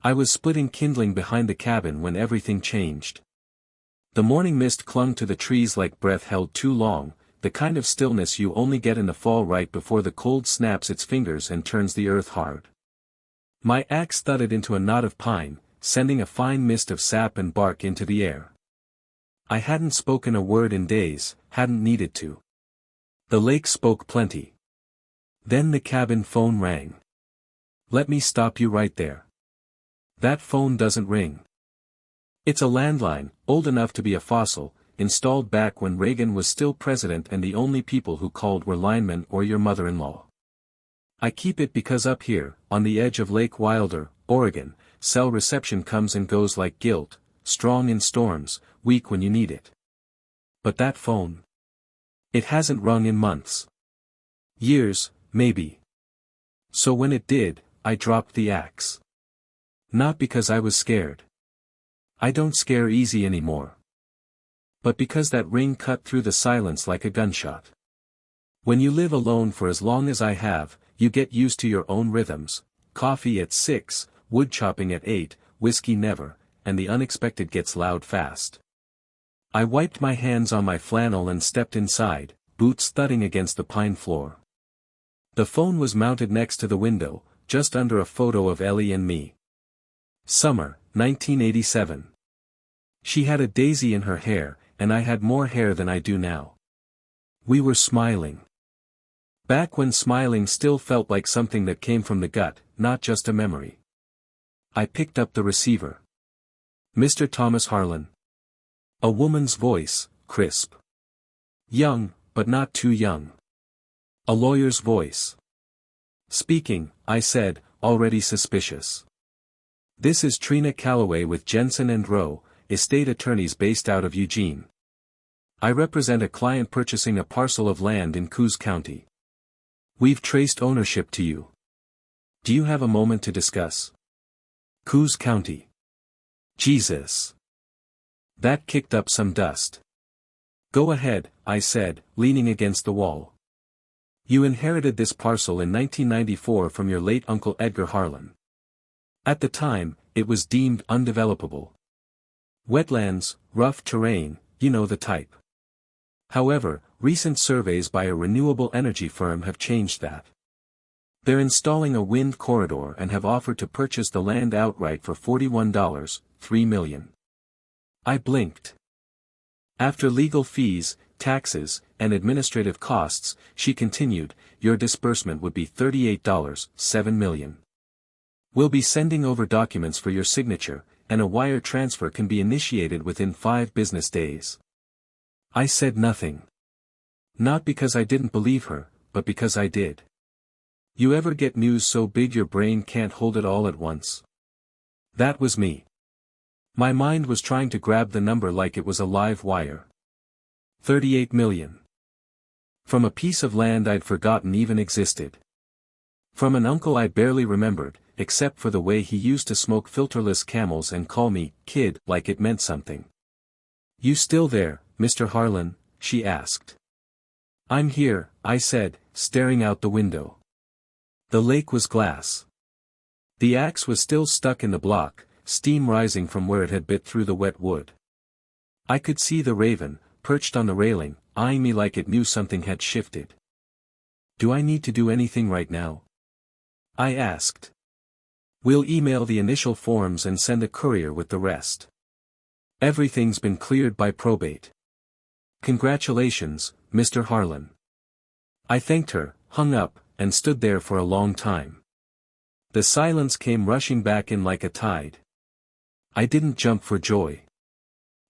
I was splitting kindling behind the cabin when everything changed. The morning mist clung to the trees like breath held too long, the kind of stillness you only get in the fall right before the cold snaps its fingers and turns the earth hard. My axe thudded into a knot of pine, sending a fine mist of sap and bark into the air. I hadn't spoken a word in days, hadn't needed to. The lake spoke plenty. Then the cabin phone rang. Let me stop you right there. That phone doesn't ring. It's a landline, old enough to be a fossil, installed back when Reagan was still president and the only people who called were linemen or your mother-in-law. I keep it because up here, on the edge of Lake Wilder, Oregon, cell reception comes and goes like guilt, strong in storms, weak when you need it. But that phone? It hasn't rung in months. Years, maybe. So when it did, I dropped the axe. Not because I was scared. I don't scare easy anymore. But because that ring cut through the silence like a gunshot. When you live alone for as long as I have, you get used to your own rhythms, coffee at 6, wood chopping at 8, whiskey never, and the unexpected gets loud fast. I wiped my hands on my flannel and stepped inside, boots thudding against the pine floor. The phone was mounted next to the window, just under a photo of Ellie and me. Summer, 1987. She had a daisy in her hair, and I had more hair than I do now. We were smiling. Back when smiling still felt like something that came from the gut, not just a memory. I picked up the receiver. Mr. Thomas Harlan. A woman's voice, crisp. Young, but not too young. A lawyer's voice. Speaking, I said, already suspicious. This is Trina Calloway with Jensen and Rowe, estate attorneys based out of Eugene. I represent a client purchasing a parcel of land in Coos County. We've traced ownership to you. Do you have a moment to discuss? Coos County. Jesus. That kicked up some dust. Go ahead, I said, leaning against the wall. You inherited this parcel in 1994 from your late Uncle Edgar Harlan. At the time, it was deemed undevelopable. Wetlands, rough terrain, you know the type. However, recent surveys by a renewable energy firm have changed that. They're installing a wind corridor and have offered to purchase the land outright for $41, $3 million. I blinked. After legal fees, taxes, and administrative costs, she continued, your disbursement would be $38, $7 million. We'll be sending over documents for your signature, and a wire transfer can be initiated within 5 business days. I said nothing. Not because I didn't believe her, but because I did. You ever get news so big your brain can't hold it all at once? That was me. My mind was trying to grab the number like it was a live wire. 38 million. From a piece of land I'd forgotten even existed. From an uncle I barely remembered, except for the way he used to smoke filterless Camels and call me, kid, like it meant something. You still there, Mr. Harlan? She asked. I'm here, I said, staring out the window. The lake was glass. The axe was still stuck in the block, steam rising from where it had bit through the wet wood. I could see the raven, perched on the railing, eyeing me like it knew something had shifted. Do I need to do anything right now? I asked. We'll email the initial forms and send a courier with the rest. Everything's been cleared by probate. Congratulations, Mr. Harlan. I thanked her, hung up, and stood there for a long time. The silence came rushing back in like a tide. I didn't jump for joy.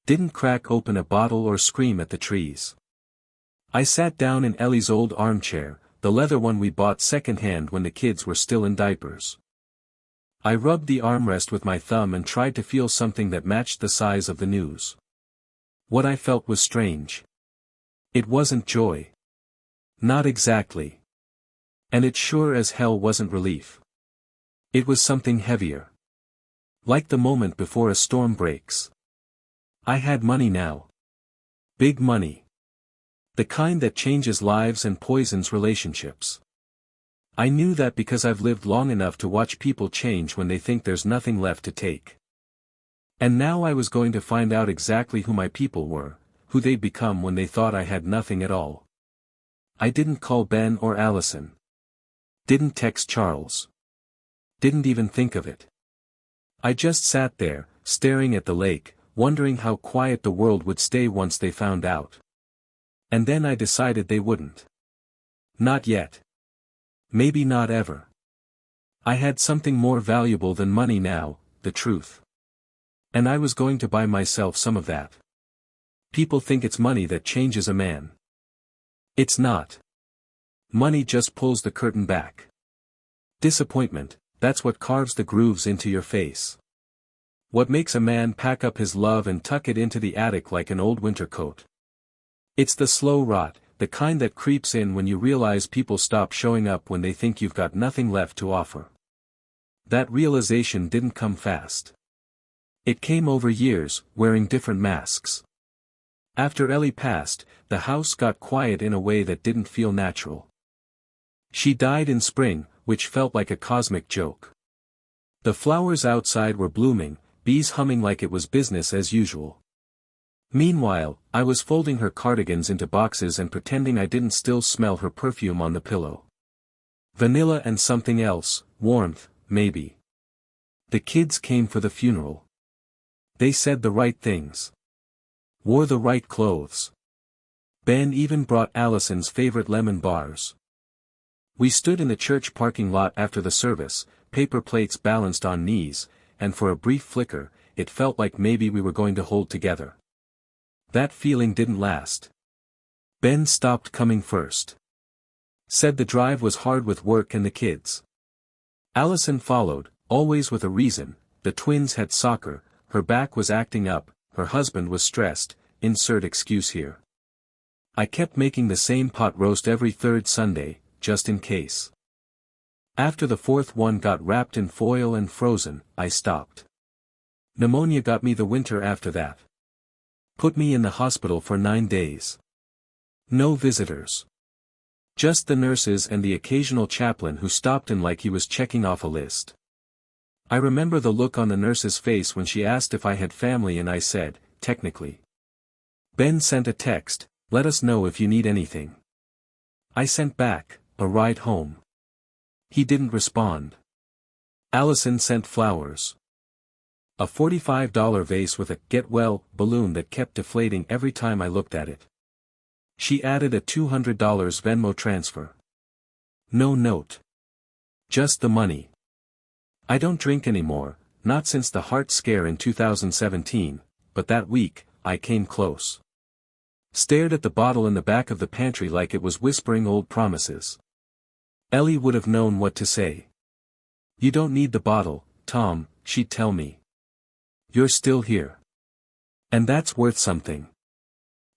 Didn't crack open a bottle or scream at the trees. I sat down in Ellie's old armchair, the leather one we bought second-hand when the kids were still in diapers. I rubbed the armrest with my thumb and tried to feel something that matched the size of the news. What I felt was strange. It wasn't joy. Not exactly. And it sure as hell wasn't relief. It was something heavier. Like the moment before a storm breaks. I had money now. Big money. The kind that changes lives and poisons relationships. I knew that because I've lived long enough to watch people change when they think there's nothing left to take. And now I was going to find out exactly who my people were, who they'd become when they thought I had nothing at all. I didn't call Ben or Allison. Didn't text Charles. Didn't even think of it. I just sat there, staring at the lake, wondering how quiet the world would stay once they found out. And then I decided they wouldn't. Not yet. Maybe not ever. I had something more valuable than money now, the truth. And I was going to buy myself some of that. People think it's money that changes a man. It's not. Money just pulls the curtain back. Disappointment, that's what carves the grooves into your face. What makes a man pack up his love and tuck it into the attic like an old winter coat. It's the slow rot, the kind that creeps in when you realize people stop showing up when they think you've got nothing left to offer. That realization didn't come fast. It came over years, wearing different masks. After Ellie passed, the house got quiet in a way that didn't feel natural. She died in spring, which felt like a cosmic joke. The flowers outside were blooming, bees humming like it was business as usual. Meanwhile, I was folding her cardigans into boxes and pretending I didn't still smell her perfume on the pillow. Vanilla and something else, warmth, maybe. The kids came for the funeral. They said the right things. Wore the right clothes. Ben even brought Allison's favorite lemon bars. We stood in the church parking lot after the service, paper plates balanced on knees, and for a brief flicker, it felt like maybe we were going to hold together. That feeling didn't last. Ben stopped coming first. Said the drive was hard with work and the kids. Allison followed, always with a reason. The twins had soccer, her back was acting up, her husband was stressed, insert excuse here. I kept making the same pot roast every third Sunday, just in case. After the fourth one got wrapped in foil and frozen, I stopped. Pneumonia got me the winter after that. Put me in the hospital for 9 days. No visitors. Just the nurses and the occasional chaplain who stopped in like he was checking off a list. I remember the look on the nurse's face when she asked if I had family and I said, technically. Ben sent a text, let us know if you need anything. I sent back, a ride home. He didn't respond. Allison sent flowers. A $45 vase with a get well balloon that kept deflating every time I looked at it. She added a $200 Venmo transfer. No note. Just the money. I don't drink anymore, not since the heart scare in 2017, but that week, I came close. Stared at the bottle in the back of the pantry like it was whispering old promises. Ellie would have known what to say. You don't need the bottle, Tom, she'd tell me. You're still here. And that's worth something.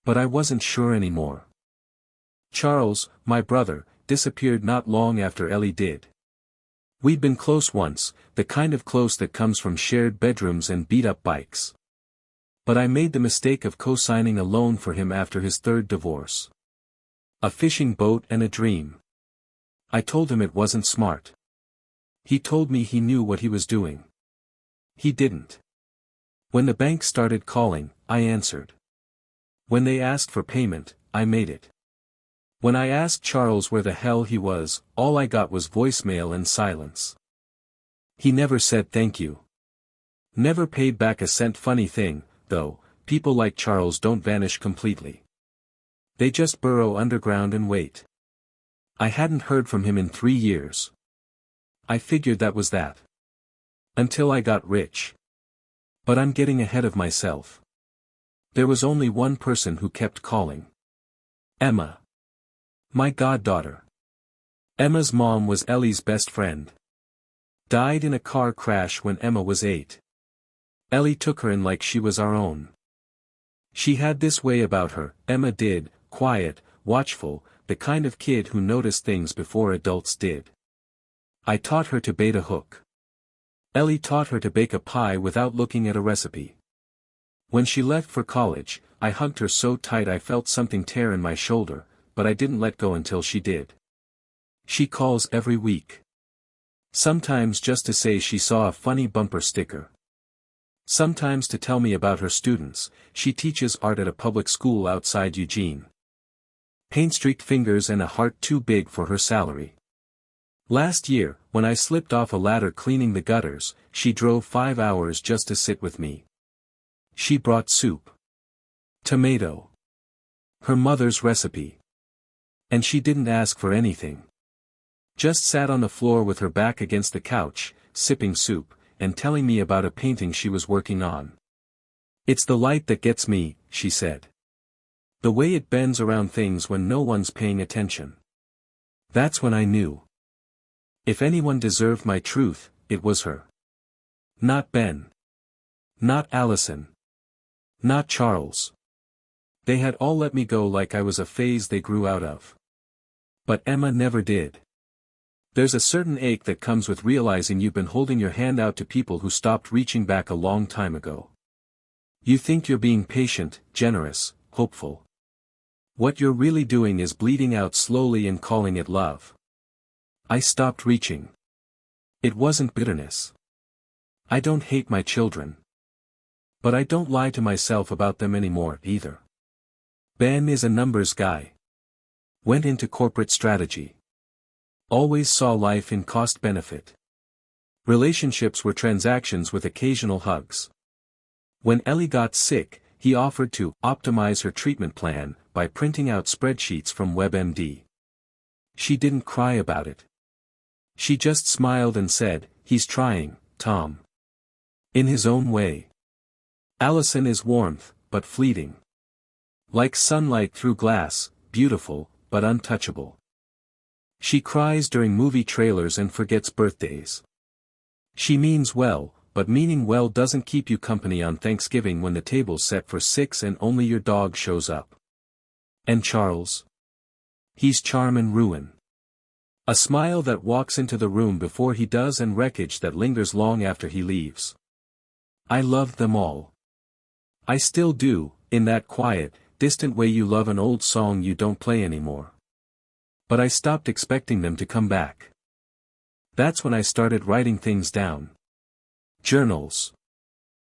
But I wasn't sure anymore. Charles, my brother, disappeared not long after Ellie did. We'd been close once, the kind of close that comes from shared bedrooms and beat-up bikes. But I made the mistake of co-signing a loan for him after his third divorce. A fishing boat and a dream. I told him it wasn't smart. He told me he knew what he was doing. He didn't. When the bank started calling, I answered. When they asked for payment, I made it. When I asked Charles where the hell he was, all I got was voicemail and silence. He never said thank you. Never paid back a cent. Funny thing, though, people like Charles don't vanish completely. They just burrow underground and wait. I hadn't heard from him in 3 years. I figured that was that. Until I got rich. But I'm getting ahead of myself. There was only one person who kept calling. Emma. My goddaughter. Emma's mom was Ellie's best friend. Died in a car crash when Emma was 8. Ellie took her in like she was our own. She had this way about her, Emma did, quiet, watchful, the kind of kid who noticed things before adults did. I taught her to bait a hook. Ellie taught her to bake a pie without looking at a recipe. When she left for college, I hugged her so tight I felt something tear in my shoulder, but I didn't let go until she did. She calls every week. Sometimes just to say she saw a funny bumper sticker. Sometimes to tell me about her students. She teaches art at a public school outside Eugene. Paint-streaked fingers and a heart too big for her salary. Last year, when I slipped off a ladder cleaning the gutters, she drove 5 hours just to sit with me. She brought soup. Tomato. Her mother's recipe. And she didn't ask for anything. Just sat on the floor with her back against the couch, sipping soup, and telling me about a painting she was working on. "It's the light that gets me," she said. "The way it bends around things when no one's paying attention." That's when I knew. If anyone deserved my truth, it was her. Not Ben. Not Allison. Not Charles. They had all let me go like I was a phase they grew out of. But Emma never did. There's a certain ache that comes with realizing you've been holding your hand out to people who stopped reaching back a long time ago. You think you're being patient, generous, hopeful. What you're really doing is bleeding out slowly and calling it love. I stopped reaching. It wasn't bitterness. I don't hate my children. But I don't lie to myself about them anymore, either. Ben is a numbers guy. Went into corporate strategy. Always saw life in cost-benefit. Relationships were transactions with occasional hugs. When Ellie got sick, he offered to optimize her treatment plan by printing out spreadsheets from WebMD. She didn't cry about it. She just smiled and said, "He's trying, Tom." In his own way. Allison is warmth, but fleeting. Like sunlight through glass, beautiful, but untouchable. She cries during movie trailers and forgets birthdays. She means well, but meaning well doesn't keep you company on Thanksgiving when the table's set for 6 and only your dog shows up. And Charles? He's charm and ruin. A smile that walks into the room before he does and wreckage that lingers long after he leaves. I loved them all. I still do, in that quiet, distant way you love an old song you don't play anymore. But I stopped expecting them to come back. That's when I started writing things down. Journals.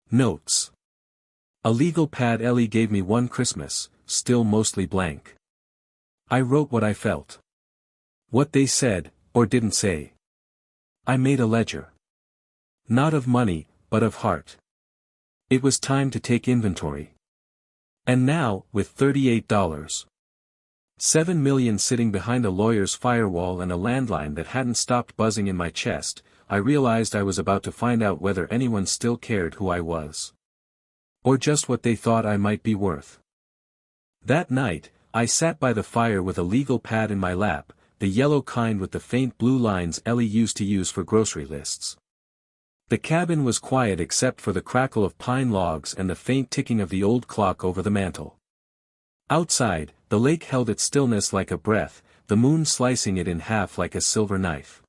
Notes. A legal pad Ellie gave me one Christmas, still mostly blank. I wrote what I felt. What they said, or didn't say. I made a ledger. Not of money, but of heart. It was time to take inventory. And now, with $38. 7 million sitting behind a lawyer's firewall and a landline that hadn't stopped buzzing in my chest, I realized I was about to find out whether anyone still cared who I was. Or just what they thought I might be worth. That night, I sat by the fire with a legal pad in my lap, the yellow kind with the faint blue lines Ellie used to use for grocery lists. The cabin was quiet except for the crackle of pine logs and the faint ticking of the old clock over the mantel. Outside, the lake held its stillness like a breath, the moon slicing it in half like a silver knife.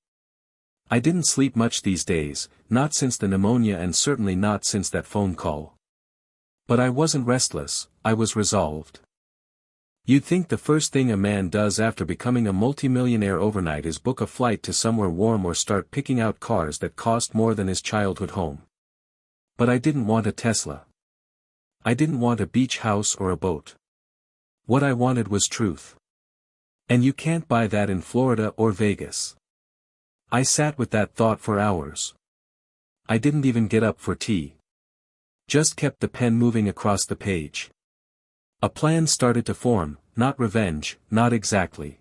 I didn't sleep much these days, not since the pneumonia and certainly not since that phone call. But I wasn't restless, I was resolved. You'd think the first thing a man does after becoming a multimillionaire overnight is book a flight to somewhere warm or start picking out cars that cost more than his childhood home. But I didn't want a Tesla. I didn't want a beach house or a boat. What I wanted was truth. And you can't buy that in Florida or Vegas. I sat with that thought for hours. I didn't even get up for tea. Just kept the pen moving across the page. A plan started to form, not revenge, not exactly.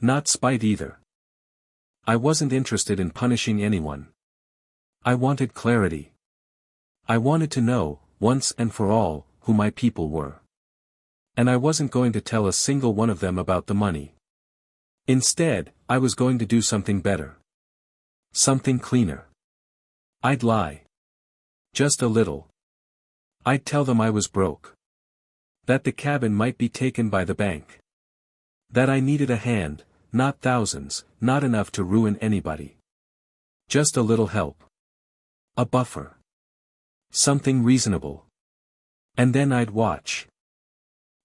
Not spite either. I wasn't interested in punishing anyone. I wanted clarity. I wanted to know, once and for all, who my people were. And I wasn't going to tell a single one of them about the money. Instead, I was going to do something better. Something cleaner. I'd lie. Just a little. I'd tell them I was broke. That the cabin might be taken by the bank. That I needed a hand, not thousands, not enough to ruin anybody. Just a little help. A buffer. Something reasonable. And then I'd watch.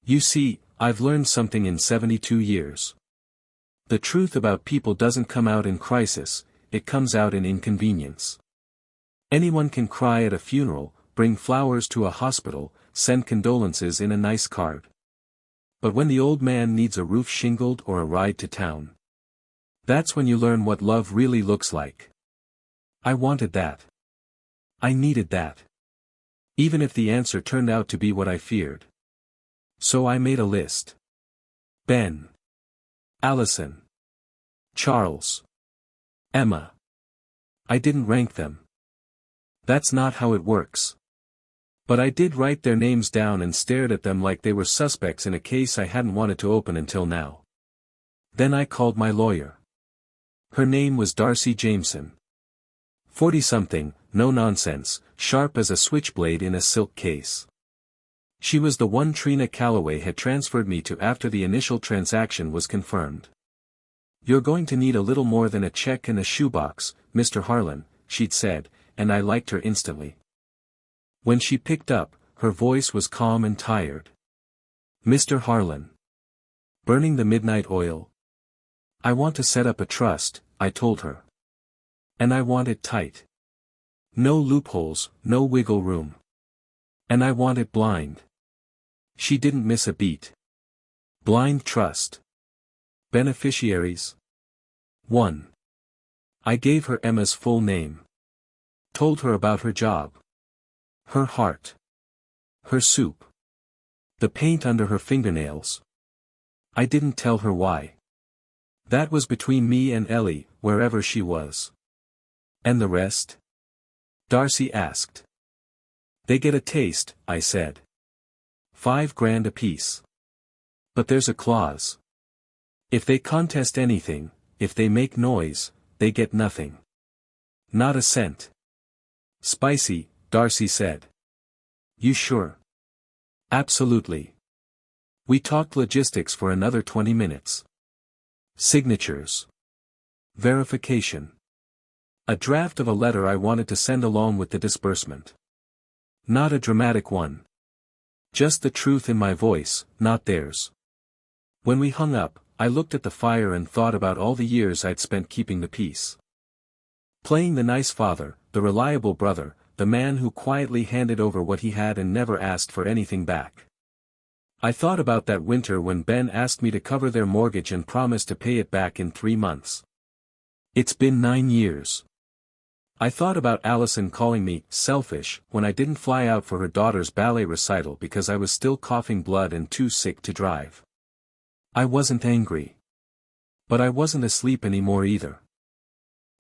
You see, I've learned something in 72 years. The truth about people doesn't come out in crisis, it comes out in inconvenience. Anyone can cry at a funeral, bring flowers to a hospital, send condolences in a nice card. But when the old man needs a roof shingled or a ride to town, that's when you learn what love really looks like. I wanted that. I needed that. Even if the answer turned out to be what I feared. So I made a list. Ben. Allison. Charles. Emma. I didn't rank them. That's not how it works. But I did write their names down and stared at them like they were suspects in a case I hadn't wanted to open until now. Then I called my lawyer. Her name was Darcy Jameson. 40-something, no nonsense, sharp as a switchblade in a silk case. She was the one Trina Calloway had transferred me to after the initial transaction was confirmed. "You're going to need a little more than a check and a shoebox, Mr. Harlan," she'd said, and I liked her instantly. When she picked up, her voice was calm and tired. "Mr. Harlan. Burning the midnight oil? I want to set up a trust," I told her. "And I want it tight. No loopholes, no wiggle room. And I want it blind." She didn't miss a beat. "Blind trust. Beneficiaries?" 1. I gave her Emma's full name. Told her about her job. Her heart. Her soup. The paint under her fingernails. I didn't tell her why. That was between me and Ellie, wherever she was. "And the rest?" Darcy asked. "They get a taste," I said. $5,000 apiece. But there's a clause. If they contest anything, if they make noise, they get nothing. Not a cent. "Spicy," Darcy said. "You sure?" "Absolutely." We talked logistics for another 20 minutes. Signatures. Verification. A draft of a letter I wanted to send along with the disbursement. Not a dramatic one. Just the truth in my voice, not theirs. When we hung up, I looked at the fire and thought about all the years I'd spent keeping the peace. Playing the nice father, the reliable brother, the man who quietly handed over what he had and never asked for anything back. I thought about that winter when Ben asked me to cover their mortgage and promised to pay it back in 3 months. It's been 9 years. I thought about Allison calling me selfish when I didn't fly out for her daughter's ballet recital because I was still coughing blood and too sick to drive. I wasn't angry. But I wasn't asleep anymore either.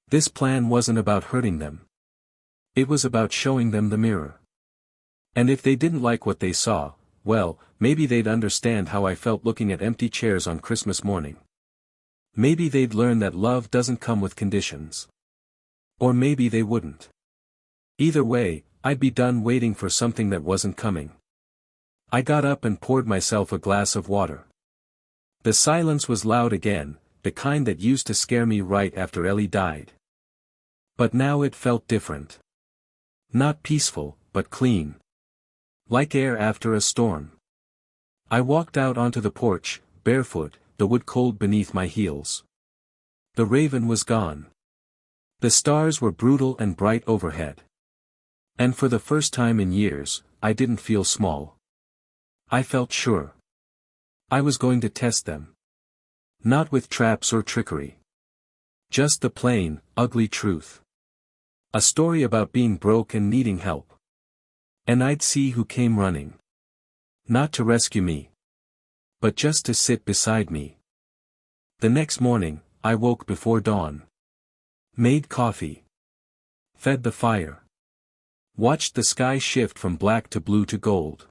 This plan wasn't about hurting them. It was about showing them the mirror. And if they didn't like what they saw, well, maybe they'd understand how I felt looking at empty chairs on Christmas morning. Maybe they'd learn that love doesn't come with conditions. Or maybe they wouldn't. Either way, I'd be done waiting for something that wasn't coming. I got up and poured myself a glass of water. The silence was loud again, the kind that used to scare me right after Ellie died. But now it felt different. Not peaceful, but clean. Like air after a storm. I walked out onto the porch, barefoot, the wood cold beneath my heels. The raven was gone. The stars were brutal and bright overhead. And for the first time in years, I didn't feel small. I felt sure. I was going to test them. Not with traps or trickery. Just the plain, ugly truth. A story about being broke and needing help. And I'd see who came running. Not to rescue me. But just to sit beside me. The next morning, I woke before dawn. Made coffee. Fed the fire. Watched the sky shift from black to blue to gold.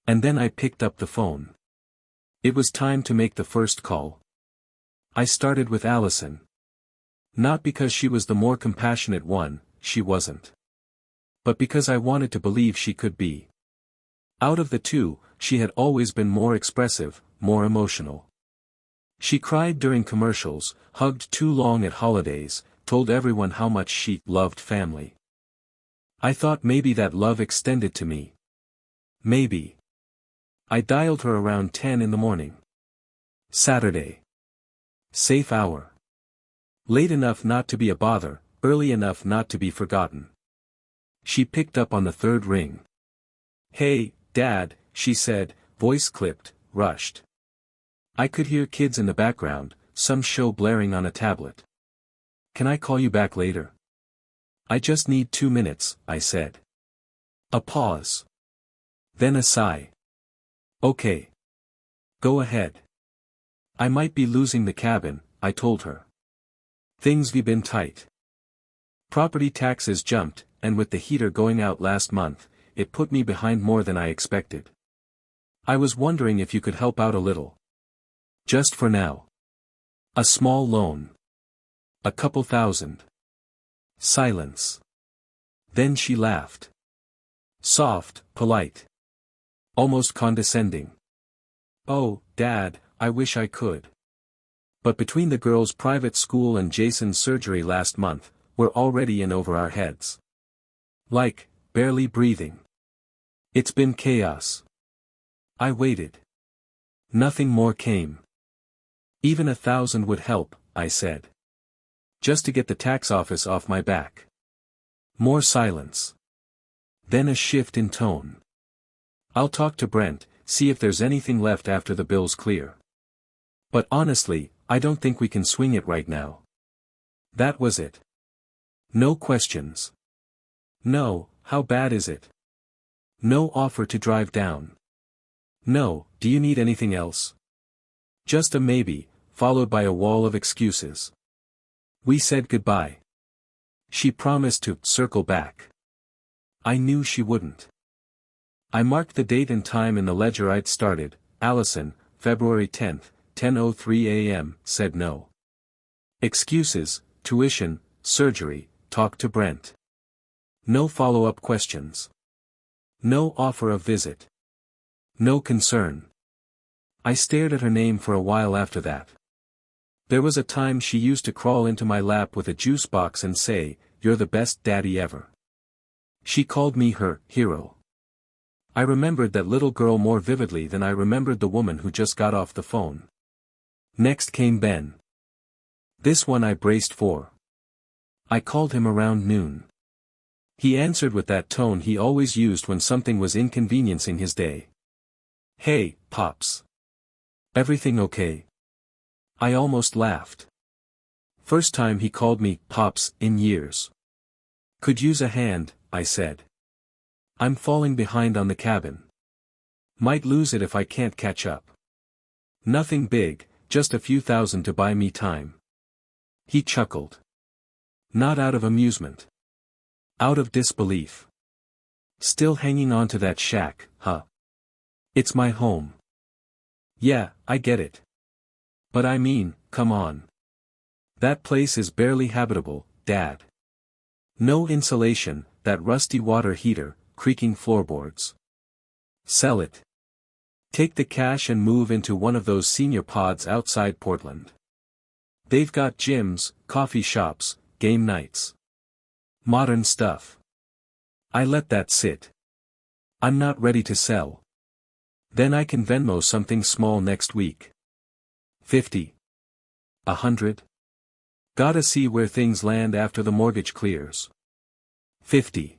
And then I picked up the phone. It was time to make the first call. I started with Allison. Not because she was the more compassionate one, she wasn't. But because I wanted to believe she could be. Out of the two, she had always been more expressive, more emotional. She cried during commercials, hugged too long at holidays, told everyone how much she loved family. I thought maybe that love extended to me. Maybe. I dialed her around 10 in the morning. Saturday. Safe hour. Late enough not to be a bother, early enough not to be forgotten. She picked up on the third ring. "Hey, Dad," she said, voice clipped, rushed. I could hear kids in the background, some show blaring on a tablet. "Can I call you back later?" "I just need 2 minutes," I said. A pause. Then a sigh. "Okay. Go ahead." "I might be losing the cabin," I told her. "Things have been tight. Property taxes jumped, and with the heater going out last month, it put me behind more than I expected. I was wondering if you could help out a little. Just for now. A small loan. A couple thousand." Silence. Then she laughed. Soft, polite. Almost condescending. "Oh, Dad, I wish I could. But between the girls' private school and Jason's surgery last month, we're already in over our heads. Like, barely breathing. It's been chaos." I waited. Nothing more came. "Even 1,000 would help," I said. "Just to get the tax office off my back." More silence. Then a shift in tone. "I'll talk to Brent, see if there's anything left after the bills clear. But honestly, I don't think we can swing it right now." That was it. No questions. No, "How bad is it?" No offer to drive down. No, "Do you need anything else?" Just a maybe, followed by a wall of excuses. We said goodbye. She promised to circle back. I knew she wouldn't. I marked the date and time in the ledger I'd started. Allison, February 10th, 10:03 a.m., said no. Excuses, tuition, surgery, talk to Brent. No follow-up questions. No offer of visit. No concern. I stared at her name for a while after that. There was a time she used to crawl into my lap with a juice box and say, "You're the best daddy ever." She called me her hero. I remembered that little girl more vividly than I remembered the woman who just got off the phone. Next came Ben. This one I braced for. I called him around noon. He answered with that tone he always used when something was inconveniencing his day. "Hey, Pops. Everything okay?" I almost laughed. First time he called me Pops in years. "Could use a hand," I said. "I'm falling behind on the cabin. Might lose it if I can't catch up. Nothing big, just a few thousand to buy me time." He chuckled. Not out of amusement. Out of disbelief. "Still hanging on to that shack, huh? It's my home." "Yeah, I get it. But I mean, come on. That place is barely habitable, Dad. No insulation, that rusty water heater, creaking floorboards. Sell it. Take the cash and move into one of those senior pods outside Portland. They've got gyms, coffee shops, game nights. Modern stuff. I let that sit. I'm not ready to sell. Then I can Venmo something small next week. 50. 100. Gotta see where things land after the mortgage clears. $50.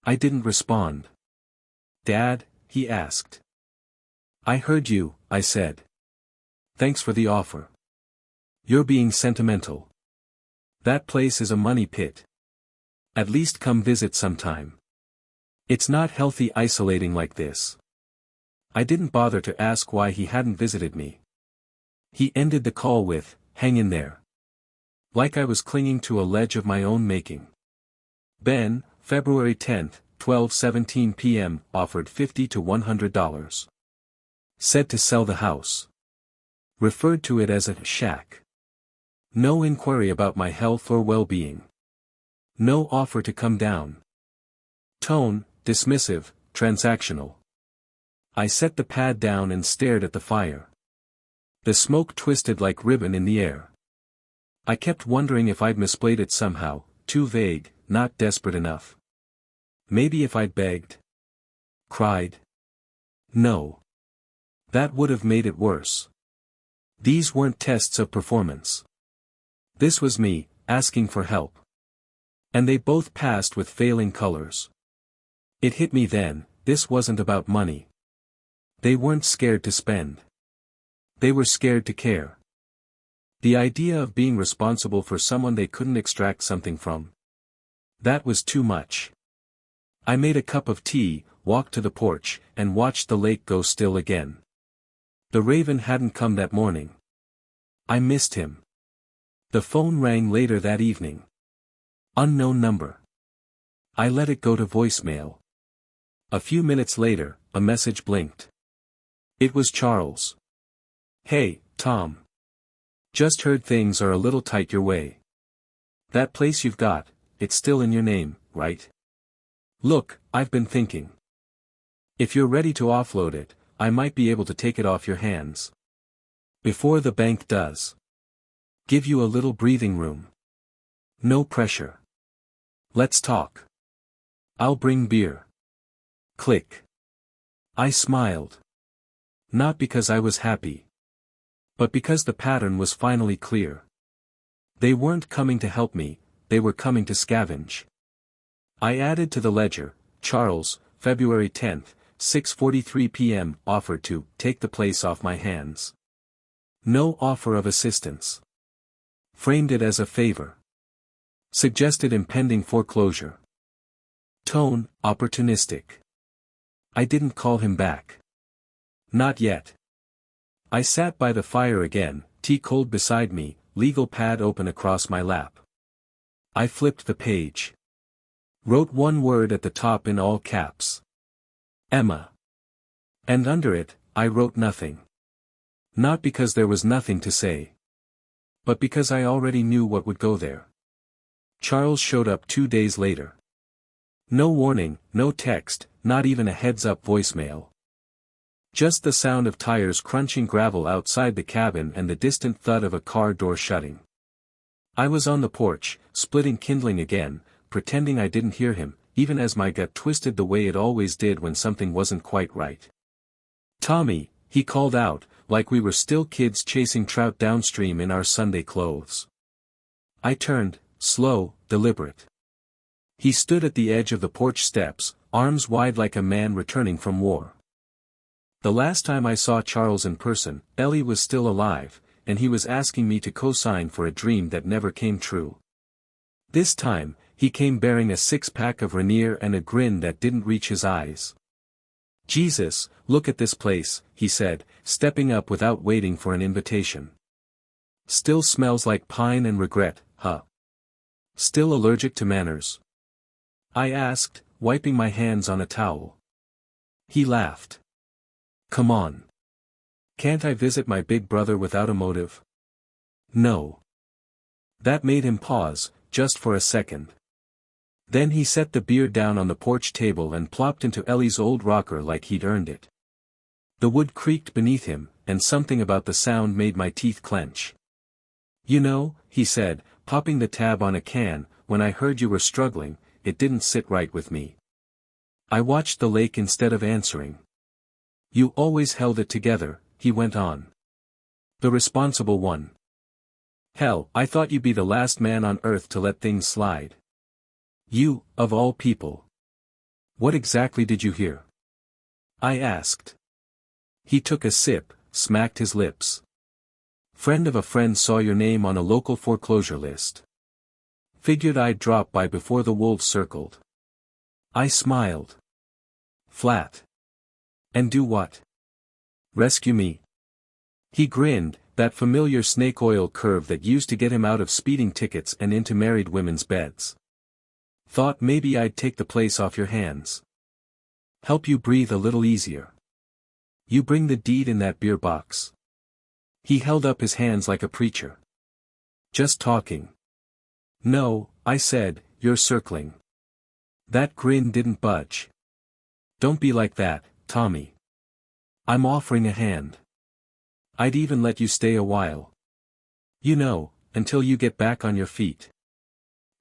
I didn't respond. "Dad?" he asked. "I heard you," I said. "Thanks for the offer. You're being sentimental. That place is a money pit. At least come visit sometime. It's not healthy isolating like this." I didn't bother to ask why he hadn't visited me. He ended the call with, "Hang in there." Like I was clinging to a ledge of my own making. Ben, February 10th, 12:17 p.m., offered $50 to $100. Said to sell the house. Referred to it as a shack. No inquiry about my health or well-being. No offer to come down. Tone, dismissive, transactional. I set the pad down and stared at the fire. The smoke twisted like ribbon in the air. I kept wondering if I'd misplayed it somehow, too vague, not desperate enough. Maybe if I'd begged. Cried. No. That would have made it worse. These weren't tests of performance. This was me, asking for help. And they both passed with failing colors. It hit me then, this wasn't about money. They weren't scared to spend. They were scared to care. The idea of being responsible for someone they couldn't extract something from. That was too much. I made a cup of tea, walked to the porch, and watched the lake go still again. The raven hadn't come that morning. I missed him. The phone rang later that evening. Unknown number. I let it go to voicemail. A few minutes later, a message blinked. It was Charles. Hey, Tom. Just heard things are a little tight your way. That place you've got, it's still in your name, right? Look, I've been thinking. If you're ready to offload it, I might be able to take it off your hands. Before the bank does. Give you a little breathing room. No pressure. Let's talk. I'll bring beer. Click. I smiled. Not because I was happy. But because the pattern was finally clear. They weren't coming to help me, they were coming to scavenge. I added to the ledger, Charles, February 10th, 6:43 p.m. offered to take the place off my hands. No offer of assistance. Framed it as a favor. Suggested impending foreclosure. Tone, opportunistic. I didn't call him back. Not yet. I sat by the fire again, tea cold beside me, legal pad open across my lap. I flipped the page. Wrote one word at the top in all caps. Emma. And under it, I wrote nothing. Not because there was nothing to say. But because I already knew what would go there. Charles showed up 2 days later. No warning, no text, not even a heads-up voicemail. Just the sound of tires crunching gravel outside the cabin and the distant thud of a car door shutting. I was on the porch, splitting kindling again, pretending I didn't hear him, even as my gut twisted the way it always did when something wasn't quite right. Tommy, he called out, like we were still kids chasing trout downstream in our Sunday clothes. I turned, slow, deliberate. He stood at the edge of the porch steps, arms wide like a man returning from war. The last time I saw Charles in person, Ellie was still alive, and he was asking me to co-sign for a dream that never came true. This time, he came bearing a six-pack of Rainier and a grin that didn't reach his eyes. Jesus, look at this place, he said, stepping up without waiting for an invitation. Still smells like pine and regret, huh? Still allergic to manners? I asked, wiping my hands on a towel. He laughed. Come on. Can't I visit my big brother without a motive? No. That made him pause, just for a second. Then he set the beer down on the porch table and plopped into Ellie's old rocker like he'd earned it. The wood creaked beneath him, and something about the sound made my teeth clench. You know, he said, popping the tab on a can, when I heard you were struggling, it didn't sit right with me. I watched the lake instead of answering. You always held it together, he went on. The responsible one. Hell, I thought you'd be the last man on earth to let things slide. You, of all people. What exactly did you hear? I asked. He took a sip, smacked his lips. Friend of a friend saw your name on a local foreclosure list. Figured I'd drop by before the wolves circled. I smiled. Flat. And do what? Rescue me. He grinned, that familiar snake oil curve that used to get him out of speeding tickets and into married women's beds. Thought maybe I'd take the place off your hands. Help you breathe a little easier. You bring the deed in that beer box. He held up his hands like a preacher. Just talking. No, I said, you're circling. That grin didn't budge. Don't be like that, Tommy. I'm offering a hand. I'd even let you stay a while. You know, until you get back on your feet.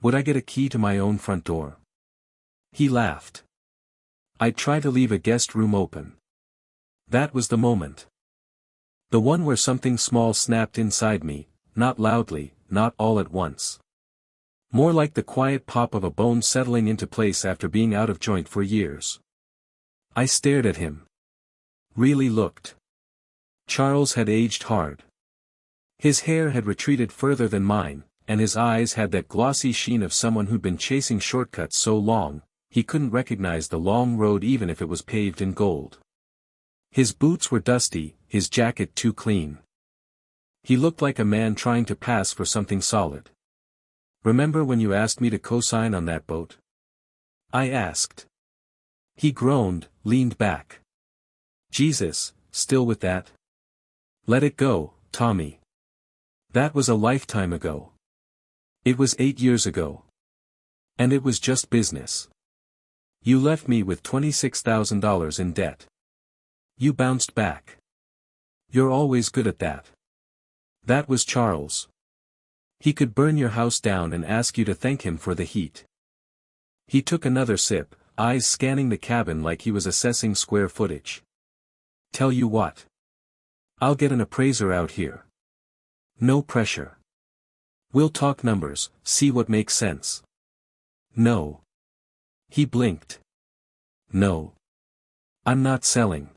Would I get a key to my own front door? He laughed. I'd try to leave a guest room open. That was the moment. The one where something small snapped inside me, not loudly, not all at once. More like the quiet pop of a bone settling into place after being out of joint for years. I stared at him. Really looked. Charles had aged hard. His hair had retreated further than mine, and his eyes had that glossy sheen of someone who'd been chasing shortcuts so long, he couldn't recognize the long road even if it was paved in gold. His boots were dusty, his jacket too clean. He looked like a man trying to pass for something solid. "Remember when you asked me to co-sign on that boat?" I asked. He groaned, leaned back. "Jesus, still with that? Let it go, Tommy. That was a lifetime ago. It was 8 years ago. And it was just business. You left me with $26,000 in debt. You bounced back. You're always good at that." That was Charles. He could burn your house down and ask you to thank him for the heat. He took another sip, eyes scanning the cabin like he was assessing square footage. "Tell you what. I'll get an appraiser out here. No pressure. We'll talk numbers, see what makes sense." "No." He blinked. "No. I'm not selling."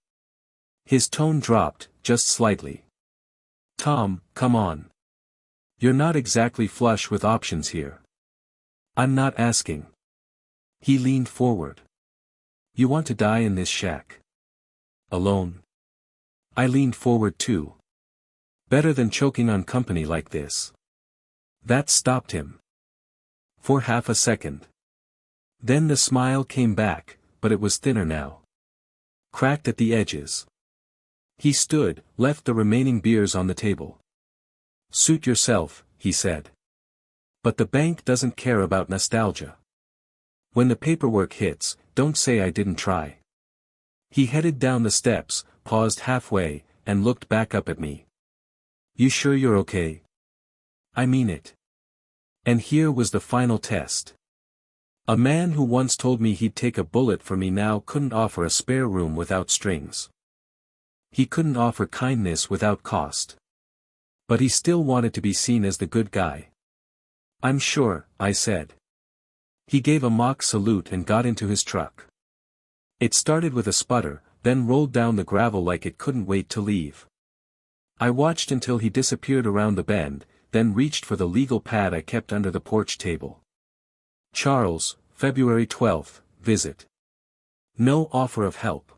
His tone dropped, just slightly. "Tom, come on. You're not exactly flush with options here." "I'm not asking." He leaned forward. "You want to die in this shack? Alone?" I leaned forward too. "Better than choking on company like this." That stopped him. For half a second. Then the smile came back, but it was thinner now. Cracked at the edges. He stood, left the remaining beers on the table. "Suit yourself," he said. "But the bank doesn't care about nostalgia. When the paperwork hits, don't say I didn't try." He headed down the steps, paused halfway, and looked back up at me. "You sure you're okay?" "I mean it." And here was the final test. A man who once told me he'd take a bullet for me now couldn't offer a spare room without strings. He couldn't offer kindness without cost. But he still wanted to be seen as the good guy. "I'm sure," I said. He gave a mock salute and got into his truck. It started with a sputter, then rolled down the gravel like it couldn't wait to leave. I watched until he disappeared around the bend, then reached for the legal pad I kept under the porch table. Charles, February 12th, visit. No offer of help.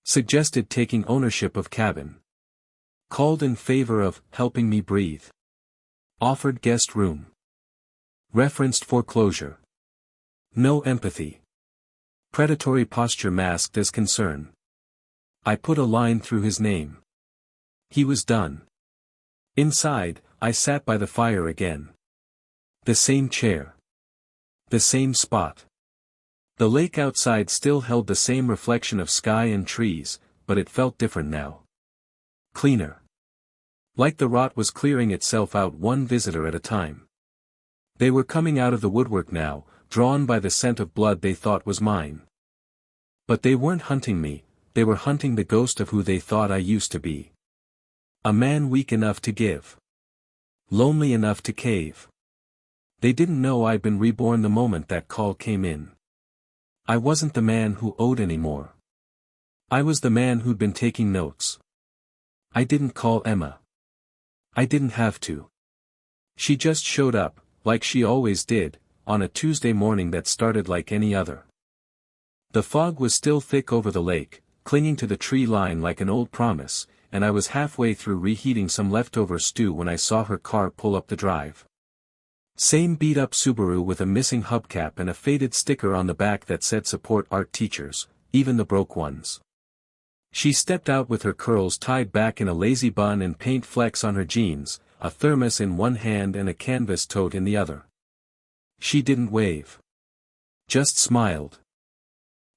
Suggested taking ownership of cabin. Called in favor of helping me breathe. Offered guest room. Referenced foreclosure. No empathy. Predatory posture masked as concern. I put a line through his name. He was done. Inside, I sat by the fire again. The same chair. The same spot. The lake outside still held the same reflection of sky and trees, but it felt different now. Cleaner. Like the rot was clearing itself out one visitor at a time. They were coming out of the woodwork now, drawn by the scent of blood they thought was mine. But they weren't hunting me, they were hunting the ghost of who they thought I used to be. A man weak enough to give. Lonely enough to cave. They didn't know I'd been reborn the moment that call came in. I wasn't the man who owed anymore. I was the man who'd been taking notes. I didn't call Emma. I didn't have to. She just showed up, like she always did, on a Tuesday morning that started like any other. The fog was still thick over the lake, clinging to the tree line like an old promise, and I was halfway through reheating some leftover stew when I saw her car pull up the drive. Same beat-up Subaru with a missing hubcap and a faded sticker on the back that said support art teachers, even the broke ones. She stepped out with her curls tied back in a lazy bun and paint flecks on her jeans, a thermos in one hand and a canvas tote in the other. She didn't wave. Just smiled.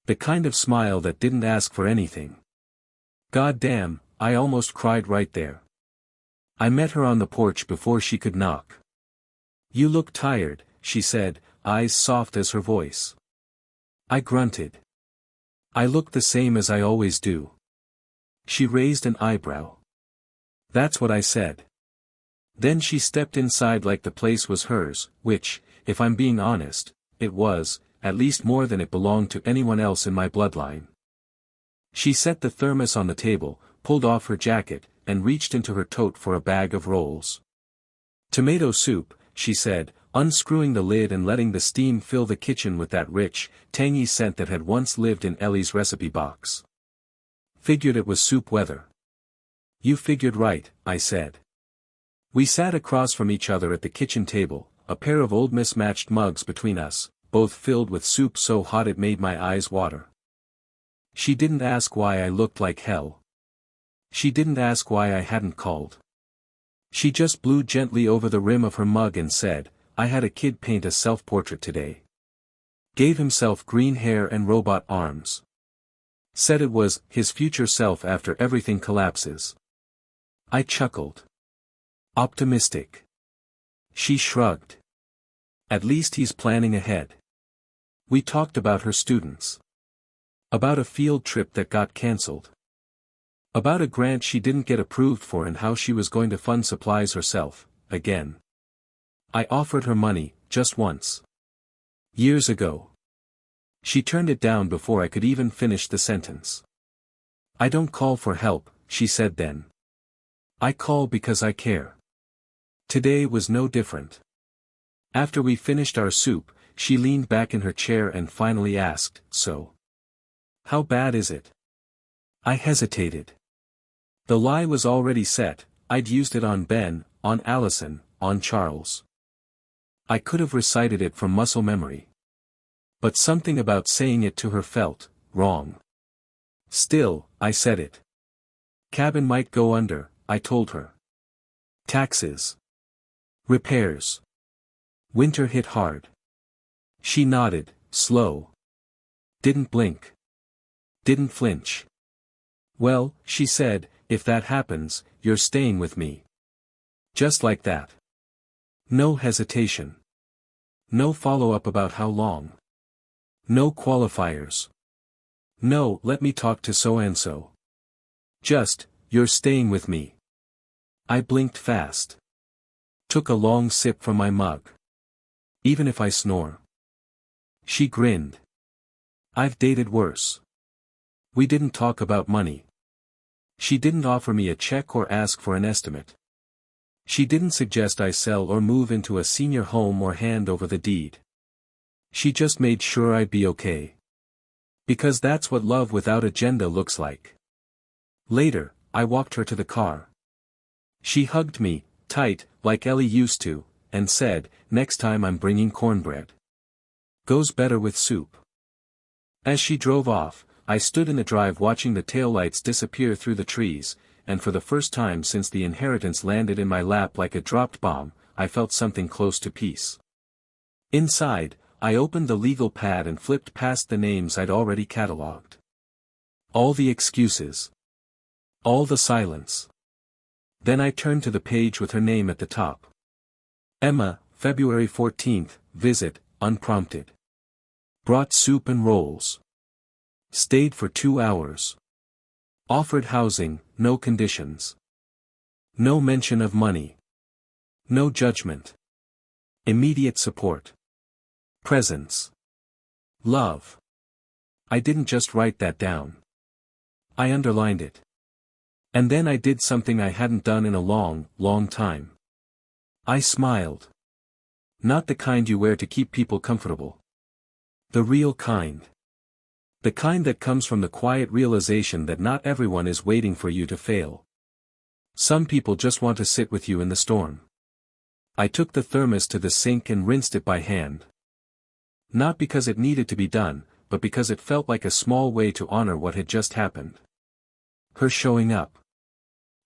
The kind of smile that didn't ask for anything. God damn, I almost cried right there. I met her on the porch before she could knock. "You look tired," she said, eyes soft as her voice. I grunted. "I look the same as I always do." She raised an eyebrow. That's what I said. Then she stepped inside like the place was hers, which, if I'm being honest, it was, at least more than it belonged to anyone else in my bloodline. She set the thermos on the table, pulled off her jacket, and reached into her tote for a bag of rolls. Tomato soup, she said, unscrewing the lid and letting the steam fill the kitchen with that rich, tangy scent that had once lived in Ellie's recipe box. Figured it was soup weather. You figured right, I said. We sat across from each other at the kitchen table, a pair of old mismatched mugs between us, both filled with soup so hot it made my eyes water. She didn't ask why I looked like hell. She didn't ask why I hadn't called. She just blew gently over the rim of her mug and said, I had a kid paint a self-portrait today. Gave himself green hair and robot arms. Said it was his future self after everything collapses. I chuckled. Optimistic. She shrugged. At least he's planning ahead. We talked about her students. About a field trip that got cancelled. About a grant she didn't get approved for and how she was going to fund supplies herself, again. I offered her money, just once. Years ago. She turned it down before I could even finish the sentence. I don't call for help, she said then. I call because I care. Today was no different. After we finished our soup, she leaned back in her chair and finally asked, So? How bad is it? I hesitated. The lie was already set, I'd used it on Ben, on Allison, on Charles. I could have recited it from muscle memory. But something about saying it to her felt wrong. Still, I said it. Cabin might go under, I told her. Taxes. Repairs. Winter hit hard. She nodded, slow. Didn't blink. Didn't flinch. Well, she said, if that happens, you're staying with me. Just like that. No hesitation. No follow-up about how long. No qualifiers. No, let me talk to so-and-so. Just, you're staying with me. I blinked fast. Took a long sip from my mug. Even if I snore. She grinned. I've dated worse. We didn't talk about money. She didn't offer me a check or ask for an estimate. She didn't suggest I sell or move into a senior home or hand over the deed. She just made sure I'd be okay. Because that's what love without agenda looks like. Later, I walked her to the car. She hugged me, tight, like Ellie used to, and said, next time I'm bringing cornbread. Goes better with soup. As she drove off, I stood in the drive watching the taillights disappear through the trees, and for the first time since the inheritance landed in my lap like a dropped bomb, I felt something close to peace. Inside, I opened the legal pad and flipped past the names I'd already catalogued. All the excuses. All the silence. Then I turned to the page with her name at the top. Emma, February 14th, visit, unprompted. Brought soup and rolls. Stayed for 2 hours. Offered housing, no conditions. No mention of money. No judgment. Immediate support. Presence. Love. I didn't just write that down. I underlined it. And then I did something I hadn't done in a long, long time. I smiled. Not the kind you wear to keep people comfortable. The real kind. The kind that comes from the quiet realization that not everyone is waiting for you to fail. Some people just want to sit with you in the storm. I took the thermos to the sink and rinsed it by hand. Not because it needed to be done, but because it felt like a small way to honor what had just happened. Her showing up.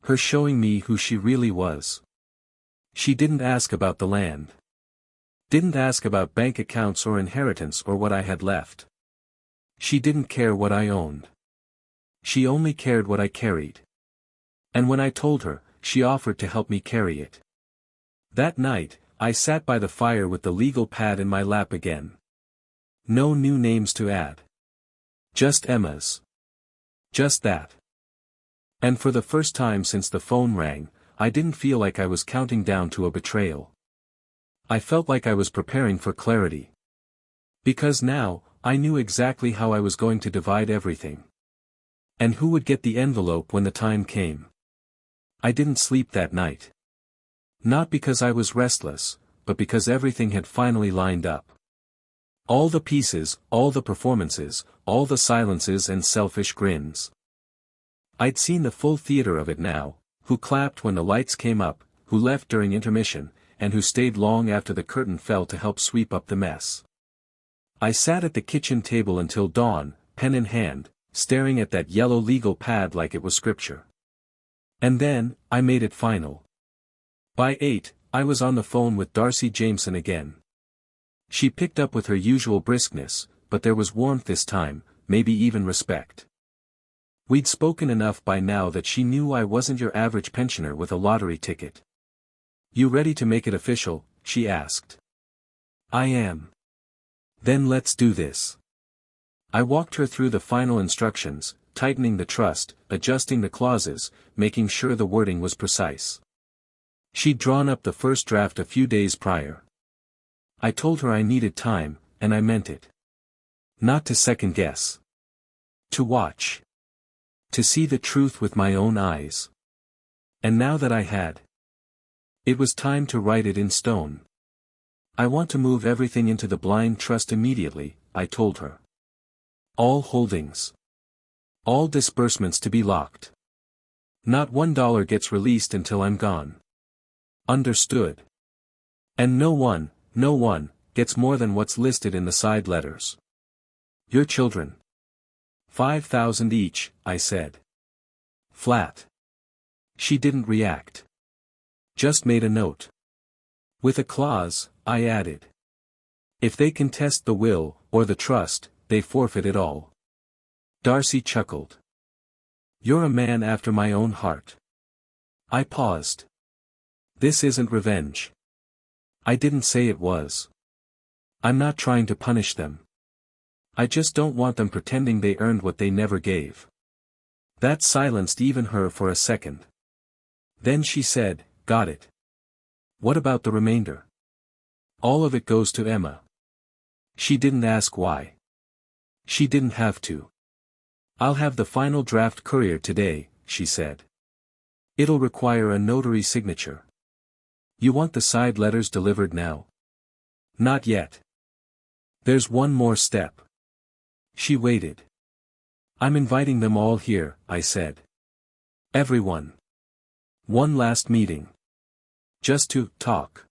Her showing me who she really was. She didn't ask about the land. Didn't ask about bank accounts or inheritance or what I had left. She didn't care what I owned. She only cared what I carried. And when I told her, she offered to help me carry it. That night, I sat by the fire with the legal pad in my lap again. No new names to add. Just Emma's. Just that. And for the first time since the phone rang, I didn't feel like I was counting down to a betrayal. I felt like I was preparing for clarity. Because now, I knew exactly how I was going to divide everything. And who would get the envelope when the time came. I didn't sleep that night. Not because I was restless, but because everything had finally lined up. All the pieces, all the performances, all the silences and selfish grins. I'd seen the full theater of it now, who clapped when the lights came up, who left during intermission, and who stayed long after the curtain fell to help sweep up the mess. I sat at the kitchen table until dawn, pen in hand, staring at that yellow legal pad like it was scripture. And then, I made it final. By 8, I was on the phone with Darcy Jameson again. She picked up with her usual briskness, but there was warmth this time, maybe even respect. We'd spoken enough by now that she knew I wasn't your average pensioner with a lottery ticket. "You ready to make it official?" she asked. "I am." "Then let's do this." I walked her through the final instructions, tightening the trust, adjusting the clauses, making sure the wording was precise. She'd drawn up the first draft a few days prior. I told her I needed time, and I meant it. Not to second guess. To watch. To see the truth with my own eyes. And now that I had, it was time to write it in stone. "I want to move everything into the blind trust immediately," I told her. "All holdings. All disbursements to be locked. Not $1 gets released until I'm gone. Understood? And no one, gets more than what's listed in the side letters. Your children. 5,000 each," I said. Flat. She didn't react. Just made a note. With a clause, I added. "If they contest the will, or the trust, they forfeit it all." Darcy chuckled. "You're a man after my own heart." I paused. "This isn't revenge." I didn't say it was. "I'm not trying to punish them. I just don't want them pretending they earned what they never gave." That silenced even her for a second. Then she said, "Got it. What about the remainder?" "All of it goes to Emma." She didn't ask why. She didn't have to. "I'll have the final draft couriered today," she said. "It'll require a notary signature." "You want the side letters delivered now?" "Not yet. There's one more step." She waited. "I'm inviting them all here," I said. "Everyone. One last meeting. Just to talk."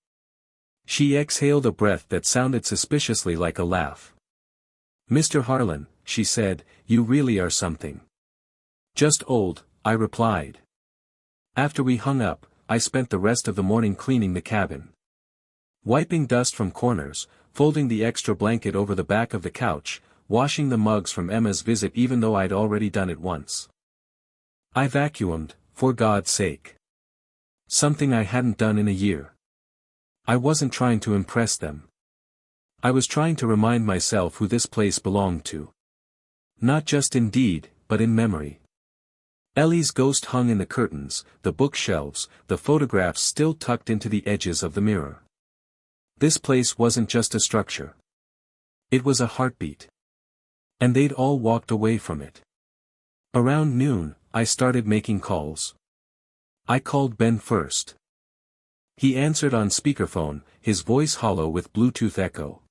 She exhaled a breath that sounded suspiciously like a laugh. "Mr. Harlan," she said, "you really are something." "Just old," I replied. After we hung up, I spent the rest of the morning cleaning the cabin. Wiping dust from corners, folding the extra blanket over the back of the couch, washing the mugs from Emma's visit even though I'd already done it once. I vacuumed, for God's sake. Something I hadn't done in a year. I wasn't trying to impress them. I was trying to remind myself who this place belonged to. Not just in deed, but in memory. Ellie's ghost hung in the curtains, the bookshelves, the photographs still tucked into the edges of the mirror. This place wasn't just a structure. It was a heartbeat. And they'd all walked away from it. Around noon, I started making calls. I called Ben first. He answered on speakerphone, his voice hollow with Bluetooth echo.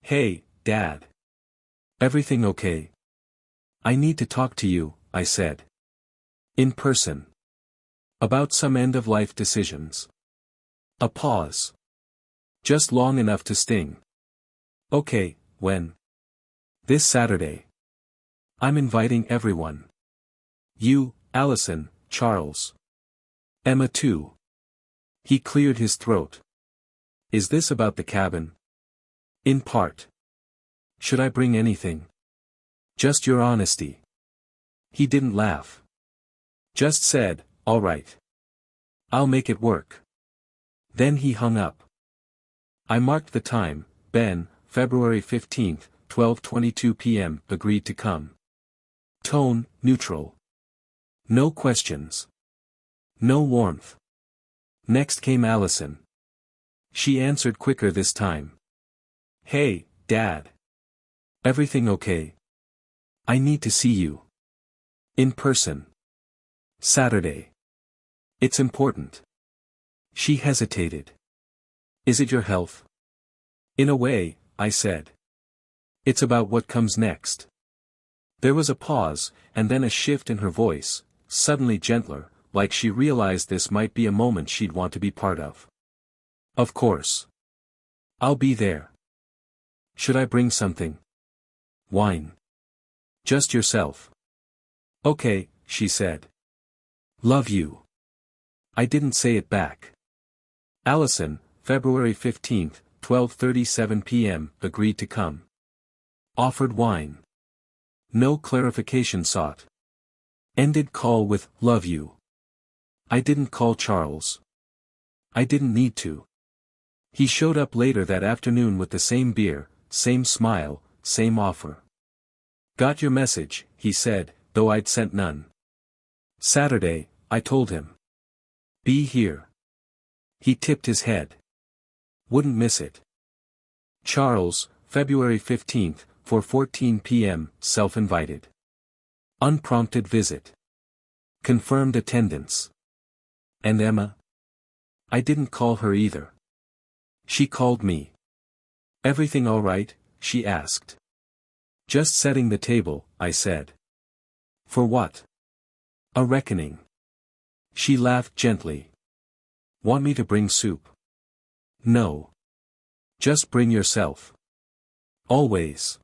"Hey, Dad. Everything okay? I need to talk to you," I said. "In person. About some end-of-life decisions." A pause. Just long enough to sting. "Okay, when?" "This Saturday. I'm inviting everyone. You, Allison, Charles. Emma too." He cleared his throat. "Is this about the cabin?" "In part." "Should I bring anything?" "Just your honesty." He didn't laugh. Just said, "All right. I'll make it work." Then he hung up. I marked the time. Ben, February 15th, 12:22 p.m., agreed to come. Tone, neutral. No questions. No warmth. Next came Allison. She answered quicker this time. Hey, Dad. Everything okay? I need to see you. In person. Saturday. It's important. She hesitated. Is it your health? In a way, I said. It's about what comes next. There was a pause, and then a shift in her voice, suddenly gentler, like she realized this might be a moment she'd want to be part of. Of course. I'll be there. Should I bring something? Wine. Just yourself. Okay, she said. Love you. I didn't say it back. Allison, February 15th, 12:37 p.m., agreed to come. Offered wine. No clarification sought. Ended call with, love you. I didn't call Charles. I didn't need to. He showed up later that afternoon with the same beer, same smile, same offer. Got your message, he said, though I'd sent none. Saturday, I told him. Be here. He tipped his head. Wouldn't miss it. Charles, February 15th, 4:14 p.m., self-invited. Unprompted visit. Confirmed attendance. And Emma? I didn't call her either. She called me. Everything all right? She asked. Just setting the table, I said. For what? A reckoning. She laughed gently. Want me to bring soup? No. Just bring yourself. Always.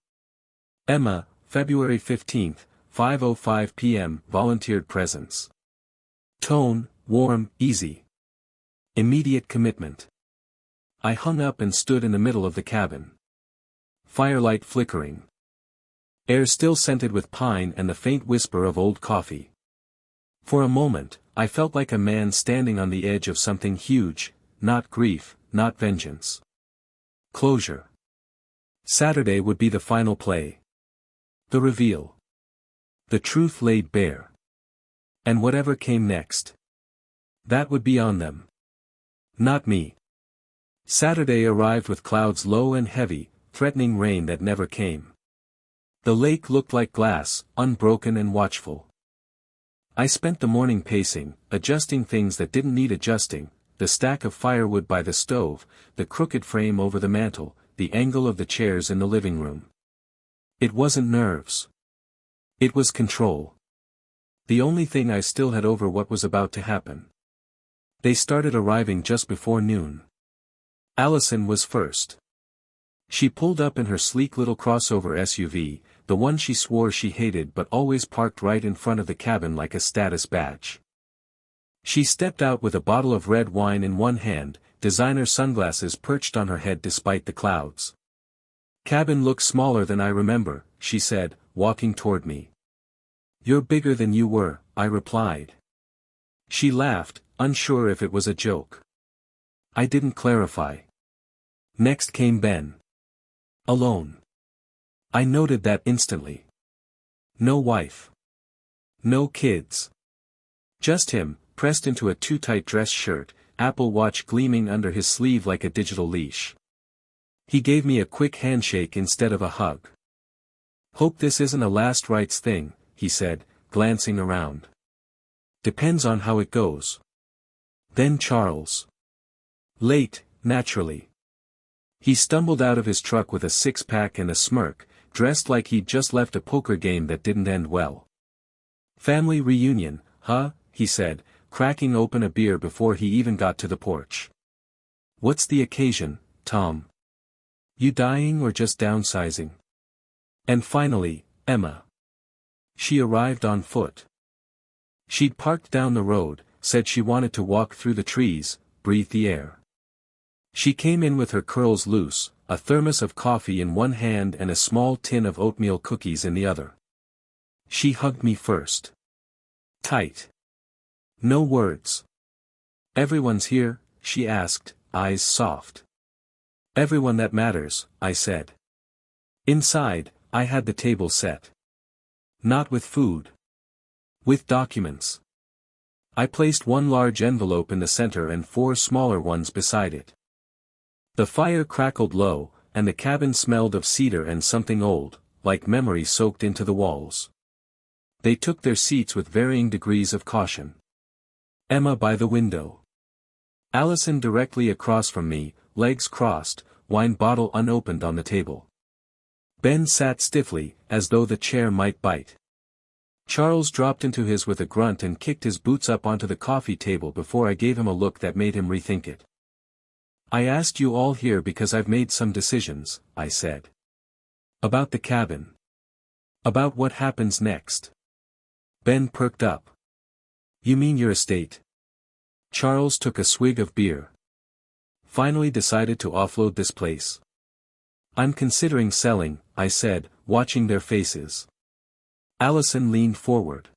Emma, February 15th, 5:05 p.m., volunteered presence. Tone, warm, easy. Immediate commitment. I hung up and stood in the middle of the cabin. Firelight flickering. Air still scented with pine and the faint whisper of old coffee. For a moment, I felt like a man standing on the edge of something huge, not grief, not vengeance. Closure. Saturday would be the final play. The reveal. The truth laid bare. And whatever came next. That would be on them. Not me. Saturday arrived with clouds low and heavy, threatening rain that never came. The lake looked like glass, unbroken and watchful. I spent the morning pacing, adjusting things that didn't need adjusting, the stack of firewood by the stove, the crooked frame over the mantel, the angle of the chairs in the living room. It wasn't nerves. It was control. The only thing I still had over what was about to happen. They started arriving just before noon. Allison was first. She pulled up in her sleek little crossover SUV, the one she swore she hated but always parked right in front of the cabin like a status badge. She stepped out with a bottle of red wine in one hand, designer sunglasses perched on her head despite the clouds. Cabin looks smaller than I remember, she said, walking toward me. You're bigger than you were, I replied. She laughed, unsure if it was a joke. I didn't clarify. Next came Ben. Alone. I noted that instantly. No wife. No kids. Just him, pressed into a too-tight dress shirt, Apple Watch gleaming under his sleeve like a digital leash. He gave me a quick handshake instead of a hug. Hope this isn't a last rites thing, he said, glancing around. Depends on how it goes. Then Charles. Late, naturally. He stumbled out of his truck with a six-pack and a smirk, dressed like he'd just left a poker game that didn't end well. Family reunion, huh? He said, cracking open a beer before he even got to the porch. What's the occasion, Tom? You dying or just downsizing? And finally, Emma. She arrived on foot. She'd parked down the road, said she wanted to walk through the trees, breathe the air. She came in with her curls loose, a thermos of coffee in one hand and a small tin of oatmeal cookies in the other. She hugged me first. Tight. No words. Everyone's here, she asked, eyes soft. Everyone that matters, I said. Inside, I had the table set. Not with food. With documents. I placed one large envelope in the center and 4 smaller ones beside it. The fire crackled low, and the cabin smelled of cedar and something old, like memory soaked into the walls. They took their seats with varying degrees of caution. Emma by the window. Allison directly across from me, legs crossed, wine bottle unopened on the table. Ben sat stiffly, as though the chair might bite. Charles dropped into his with a grunt and kicked his boots up onto the coffee table before I gave him a look that made him rethink it. I asked you all here because I've made some decisions, I said. About the cabin. About what happens next. Ben perked up. You mean your estate? Charles took a swig of beer. Finally decided to offload this place. I'm considering selling, I said, watching their faces. Allison leaned forward.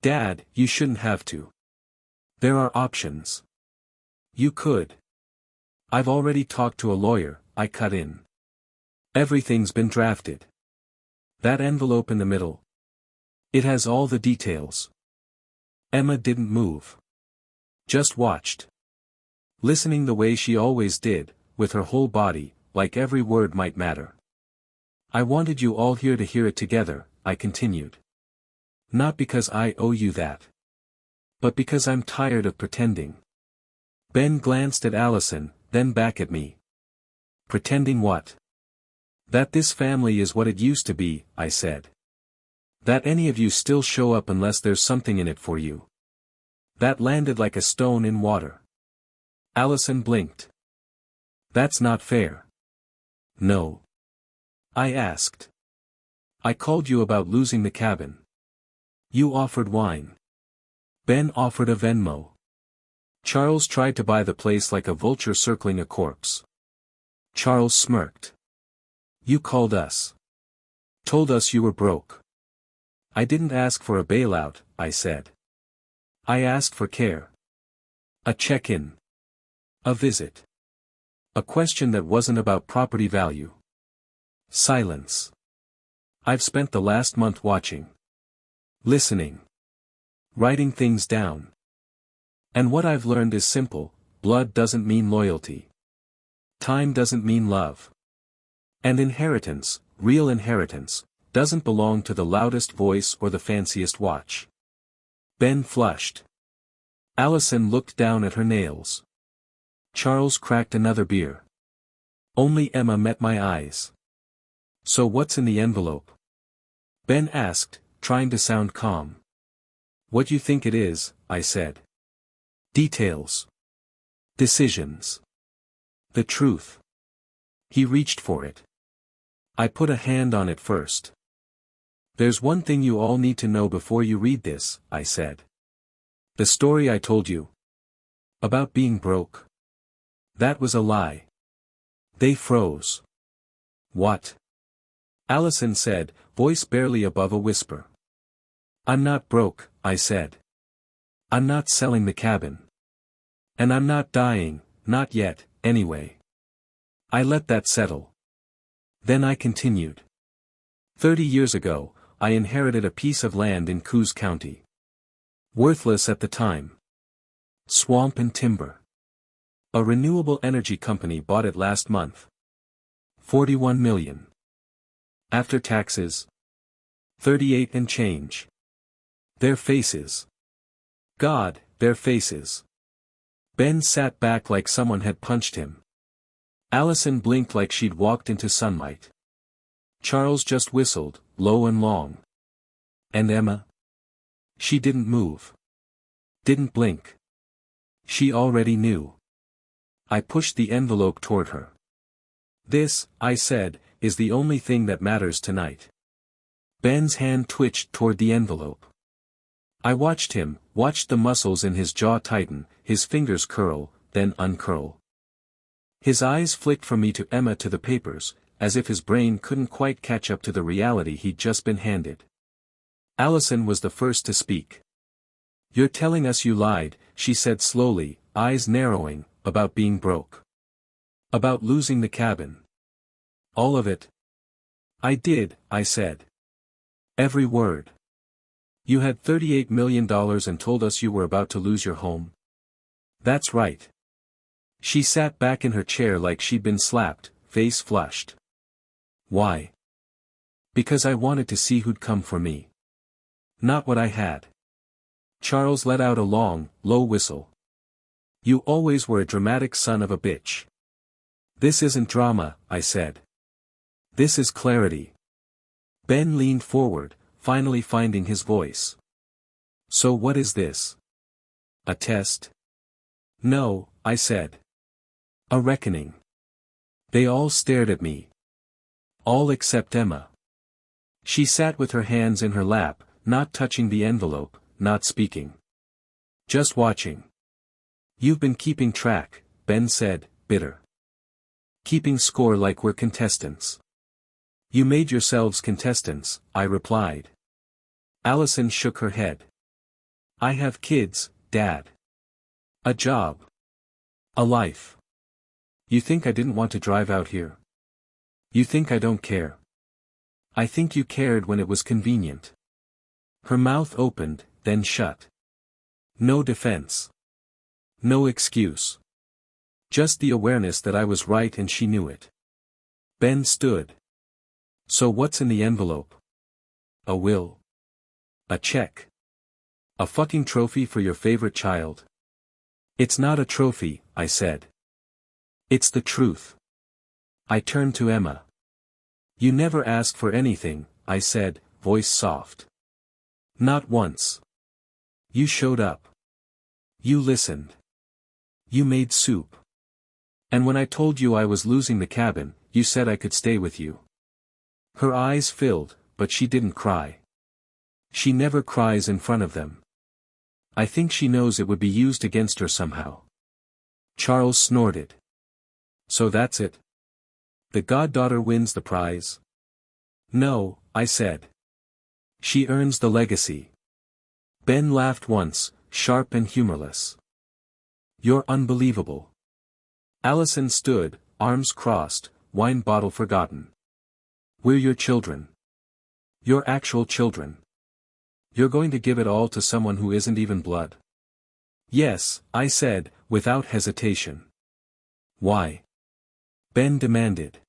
Dad, you shouldn't have to. There are options. You could. I've already talked to a lawyer, I cut in. Everything's been drafted. That envelope in the middle. It has all the details. Emma didn't move. Just watched. Listening the way she always did, with her whole body, like every word might matter. I wanted you all here to hear it together, I continued. Not because I owe you that. But because I'm tired of pretending. Ben glanced at Allison, then back at me. Pretending what? That this family is what it used to be, I said. That any of you still show up unless there's something in it for you. That landed like a stone in water. Allison blinked. That's not fair. No. I asked. I called you about losing the cabin. You offered wine. Ben offered a Venmo. Charles tried to buy the place like a vulture circling a corpse. Charles smirked. You called us. Told us you were broke. I didn't ask for a bailout, I said. I asked for care. A check-in. A visit. A question that wasn't about property value. Silence. I've spent the last month watching. Listening. Writing things down. And what I've learned is simple: blood doesn't mean loyalty. Time doesn't mean love. And inheritance, real inheritance, doesn't belong to the loudest voice or the fanciest watch. Ben flushed. Allison looked down at her nails. Charles cracked another beer. Only Emma met my eyes. So what's in the envelope? Ben asked, trying to sound calm. What you think it is, I said. Details. Decisions. The truth. He reached for it. I put a hand on it first. There's one thing you all need to know before you read this, I said. The story I told you. About being broke. That was a lie. They froze. What? Allison said, voice barely above a whisper. I'm not broke, I said. I'm not selling the cabin. And I'm not dying, not yet, anyway. I let that settle. Then I continued. 30 years ago, I inherited a piece of land in Coos County. Worthless at the time. Swamp and timber. A renewable energy company bought it last month. 41 million. After taxes. 38 and change. Their faces. God, their faces. Ben sat back like someone had punched him. Allison blinked like she'd walked into sunlight. Charles just whistled, low and long. And Emma? She didn't move. Didn't blink. She already knew. I pushed the envelope toward her. This, I said, is the only thing that matters tonight. Ben's hand twitched toward the envelope. I watched him, watched the muscles in his jaw tighten, his fingers curl, then uncurl. His eyes flicked from me to Emma to the papers, as if his brain couldn't quite catch up to the reality he'd just been handed. Allison was the first to speak. You're telling us you lied, she said slowly, eyes narrowing, about being broke. About losing the cabin. All of it? I did, I said. Every word. You had $38 million and told us you were about to lose your home. That's right. She sat back in her chair like she'd been slapped, face flushed. Why? Because I wanted to see who'd come for me. Not what I had. Charles let out a long, low whistle. You always were a dramatic son of a bitch. This isn't drama, I said. This is clarity. Ben leaned forward, finally finding his voice. So what is this? A test? No, I said. A reckoning. They all stared at me. All except Emma. She sat with her hands in her lap, not touching the envelope, not speaking. Just watching. You've been keeping track, Ben said, bitter. Keeping score like we're contestants. You made yourselves contestants, I replied. Allison shook her head. I have kids, Dad. A job. A life. You think I didn't want to drive out here? You think I don't care? I think you cared when it was convenient. Her mouth opened, then shut. No defense. No excuse. Just the awareness that I was right and she knew it. Ben stood. So what's in the envelope? A will. A check. A fucking trophy for your favorite child. It's not a trophy, I said. It's the truth. I turned to Emma. You never asked for anything, I said, voice soft. Not once. You showed up. You listened. You made soup. And when I told you I was losing the cabin, you said I could stay with you. Her eyes filled, but she didn't cry. She never cries in front of them. I think she knows it would be used against her somehow. Charles snorted. So that's it? The goddaughter wins the prize? No, I said. She earns the legacy. Ben laughed once, sharp and humorless. You're unbelievable. Allison stood, arms crossed, wine bottle forgotten. We're your children. Your actual children. You're going to give it all to someone who isn't even blood? Yes, I said, without hesitation. Why? Ben demanded.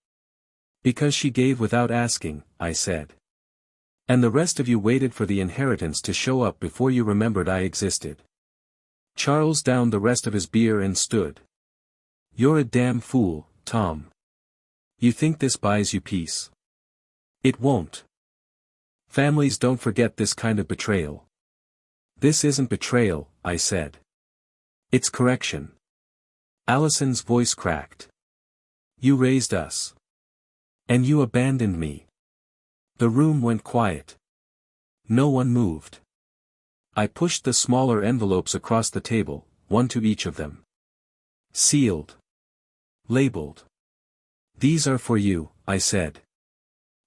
Because she gave without asking, I said. And the rest of you waited for the inheritance to show up before you remembered I existed. Charles downed the rest of his beer and stood. You're a damn fool, Tom. You think this buys you peace? It won't. Families don't forget this kind of betrayal. This isn't betrayal, I said. It's correction. Allison's voice cracked. You raised us. And you abandoned me. The room went quiet. No one moved. I pushed the smaller envelopes across the table, one to each of them. Sealed. Labeled. These are for you, I said.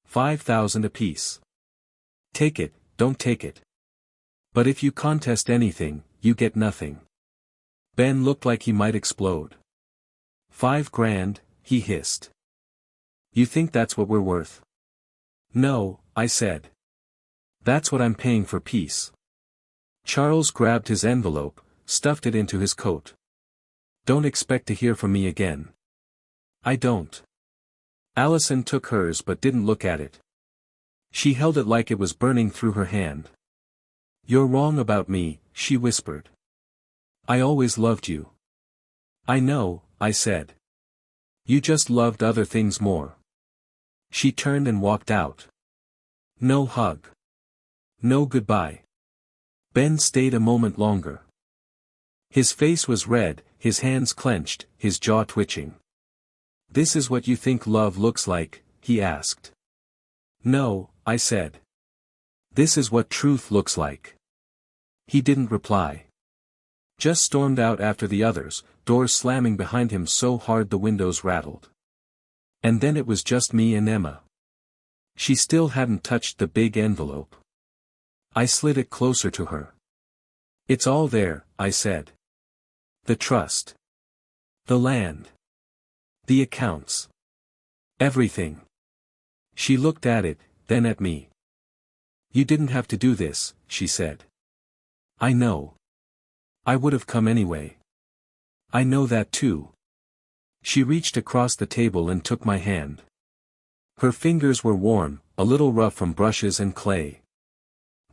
5,000 apiece. Take it, don't take it. But if you contest anything, you get nothing. Ben looked like he might explode. 5 grand, he hissed. You think that's what we're worth? No, I said. That's what I'm paying for peace. Charles grabbed his envelope, stuffed it into his coat. Don't expect to hear from me again. I don't. Allison took hers but didn't look at it. She held it like it was burning through her hand. You're wrong about me, she whispered. I always loved you. I know, I said. You just loved other things more. She turned and walked out. No hug. No goodbye. Ben stayed a moment longer. His face was red, his hands clenched, his jaw twitching. This is what you think love looks like, he asked. No, I said. This is what truth looks like. He didn't reply. Just stormed out after the others, doors slamming behind him so hard the windows rattled. And then it was just me and Emma. She still hadn't touched the big envelope. I slid it closer to her. It's all there, I said. The trust. The land. The accounts. Everything. She looked at it, then at me. You didn't have to do this, she said. I know. I would have come anyway. I know that too. She reached across the table and took my hand. Her fingers were warm, a little rough from brushes and clay.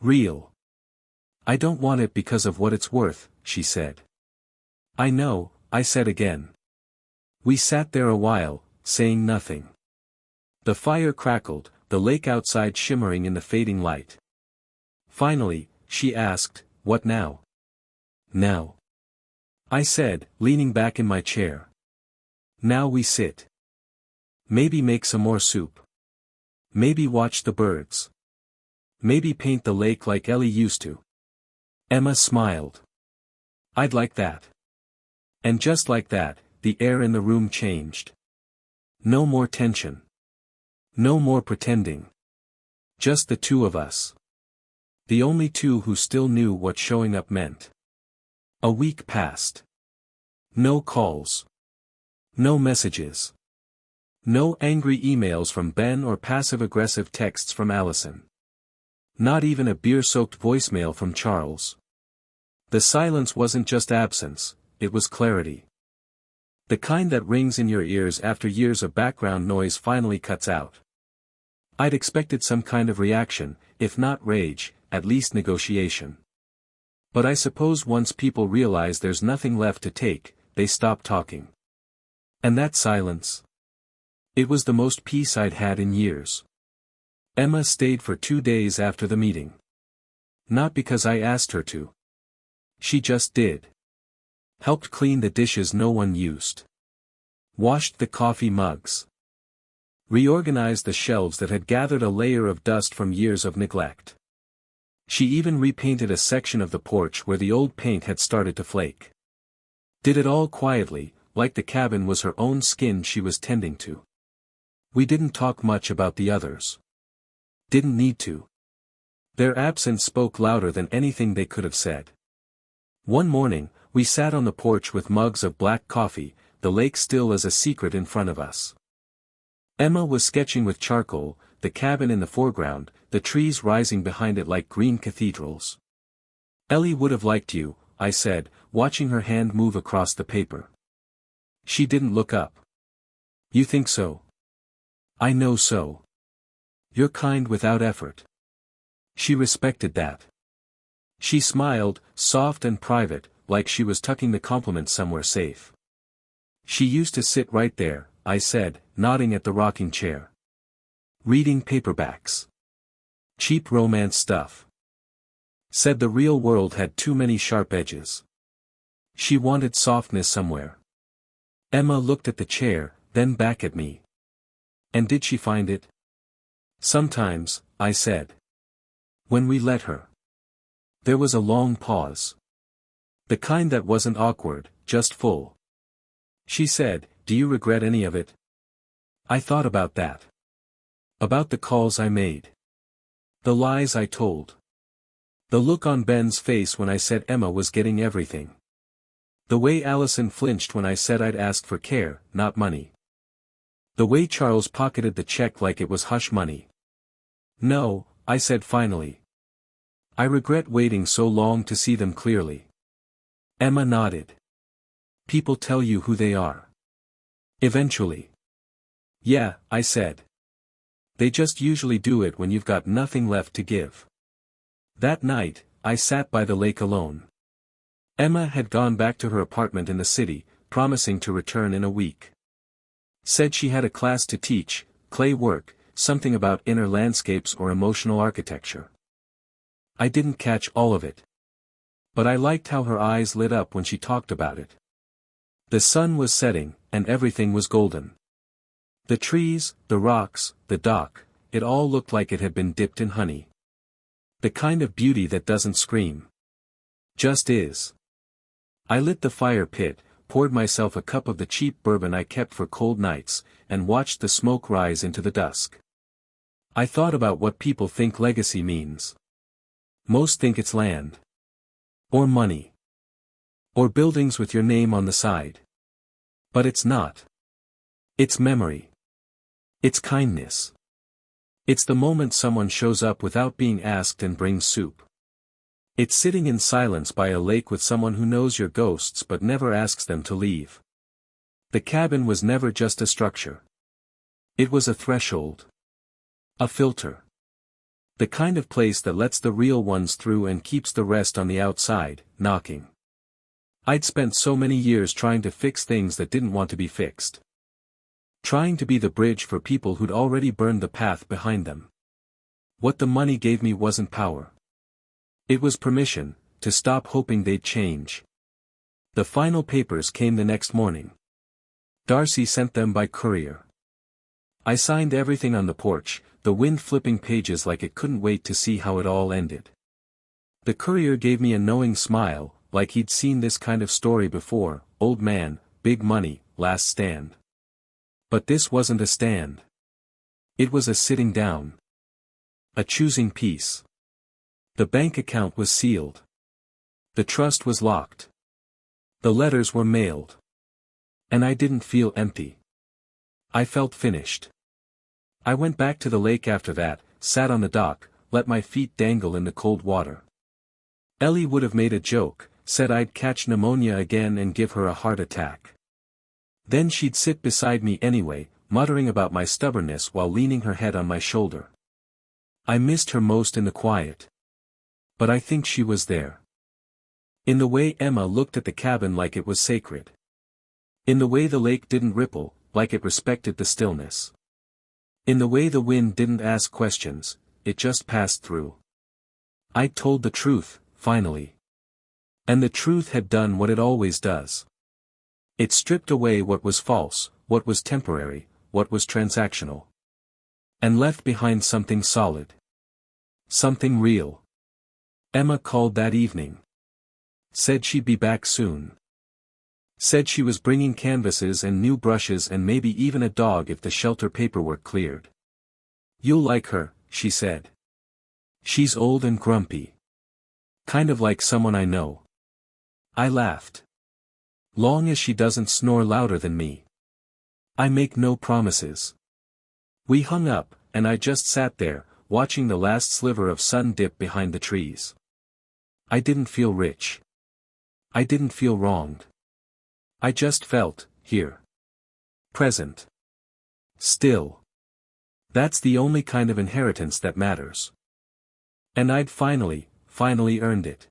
Real. I don't want it because of what it's worth, she said. I know, I said again. We sat there a while, saying nothing. The fire crackled, the lake outside shimmering in the fading light. Finally, she asked, what now? Now. I said, leaning back in my chair. Now we sit. Maybe make some more soup. Maybe watch the birds. Maybe paint the lake like Ellie used to. Emma smiled. I'd like that. And just like that, the air in the room changed. No more tension. No more pretending. Just the two of us. The only two who still knew what showing up meant. A week passed. No calls. No messages. No angry emails from Ben or passive-aggressive texts from Allison. Not even a beer-soaked voicemail from Charles. The silence wasn't just absence, it was clarity. The kind that rings in your ears after years of background noise finally cuts out. I'd expected some kind of reaction, if not rage, at least negotiation. But I suppose once people realize there's nothing left to take, they stop talking. And that silence? It was the most peace I'd had in years. Emma stayed for 2 days after the meeting. Not because I asked her to. She just did. Helped clean the dishes no one used. Washed the coffee mugs. Reorganized the shelves that had gathered a layer of dust from years of neglect. She even repainted a section of the porch where the old paint had started to flake. Did it all quietly, like the cabin was her own skin she was tending to. We didn't talk much about the others. Didn't need to. Their absence spoke louder than anything they could have said. One morning, we sat on the porch with mugs of black coffee, the lake still as a secret in front of us. Emma was sketching with charcoal, the cabin in the foreground, the trees rising behind it like green cathedrals. Ellie would have liked you, I said, watching her hand move across the paper. She didn't look up. You think so? I know so. You're kind without effort. She respected that. She smiled, soft and private, like she was tucking the compliment somewhere safe. She used to sit right there, I said, nodding at the rocking chair. Reading paperbacks. Cheap romance stuff. Said the real world had too many sharp edges. She wanted softness somewhere. Emma looked at the chair, then back at me. And did she find it? Sometimes, I said. When we let her. There was a long pause. The kind that wasn't awkward, just full. She said, do you regret any of it? I thought about that. About the calls I made. The lies I told. The look on Ben's face when I said Emma was getting everything. The way Allison flinched when I said I'd asked for care, not money. The way Charles pocketed the check like it was hush money. No, I said finally. I regret waiting so long to see them clearly. Emma nodded. People tell you who they are. Eventually. Yeah, I said. They just usually do it when you've got nothing left to give. That night, I sat by the lake alone. Emma had gone back to her apartment in the city, promising to return in a week. Said she had a class to teach, clay work, something about inner landscapes or emotional architecture. I didn't catch all of it. But I liked how her eyes lit up when she talked about it. The sun was setting, and everything was golden. The trees, the rocks, the dock, it all looked like it had been dipped in honey. The kind of beauty that doesn't scream. Just is. I lit the fire pit, poured myself a cup of the cheap bourbon I kept for cold nights, and watched the smoke rise into the dusk. I thought about what people think legacy means. Most think it's land. Or money. Or buildings with your name on the side. But it's not. It's memory. It's kindness. It's the moment someone shows up without being asked and brings soup. It's sitting in silence by a lake with someone who knows your ghosts but never asks them to leave. The cabin was never just a structure. It was a threshold. A filter. The kind of place that lets the real ones through and keeps the rest on the outside, knocking. I'd spent so many years trying to fix things that didn't want to be fixed. Trying to be the bridge for people who'd already burned the path behind them. What the money gave me wasn't power. It was permission, to stop hoping they'd change. The final papers came the next morning. Darcy sent them by courier. I signed everything on the porch, the wind flipping pages like it couldn't wait to see how it all ended. The courier gave me a knowing smile, like he'd seen this kind of story before: old man, big money, last stand. But this wasn't a stand. It was a sitting down. A choosing peace. The bank account was sealed. The trust was locked. The letters were mailed. And I didn't feel empty. I felt finished. I went back to the lake after that, sat on the dock, let my feet dangle in the cold water. Ellie would have made a joke, said I'd catch pneumonia again and give her a heart attack. Then she'd sit beside me anyway, muttering about my stubbornness while leaning her head on my shoulder. I missed her most in the quiet. But I think she was there. In the way Emma looked at the cabin like it was sacred. In the way the lake didn't ripple, like it respected the stillness. In the way the wind didn't ask questions, it just passed through. I'd told the truth, finally. And the truth had done what it always does. It stripped away what was false, what was temporary, what was transactional. And left behind something solid. Something real. Emma called that evening. Said she'd be back soon. Said she was bringing canvases and new brushes and maybe even a dog if the shelter paperwork cleared. You'll like her, she said. She's old and grumpy. Kind of like someone I know. I laughed. Long as she doesn't snore louder than me. I make no promises. We hung up, and I just sat there, watching the last sliver of sun dip behind the trees. I didn't feel rich. I didn't feel wronged. I just felt, here. Present. Still. That's the only kind of inheritance that matters. And I'd finally earned it.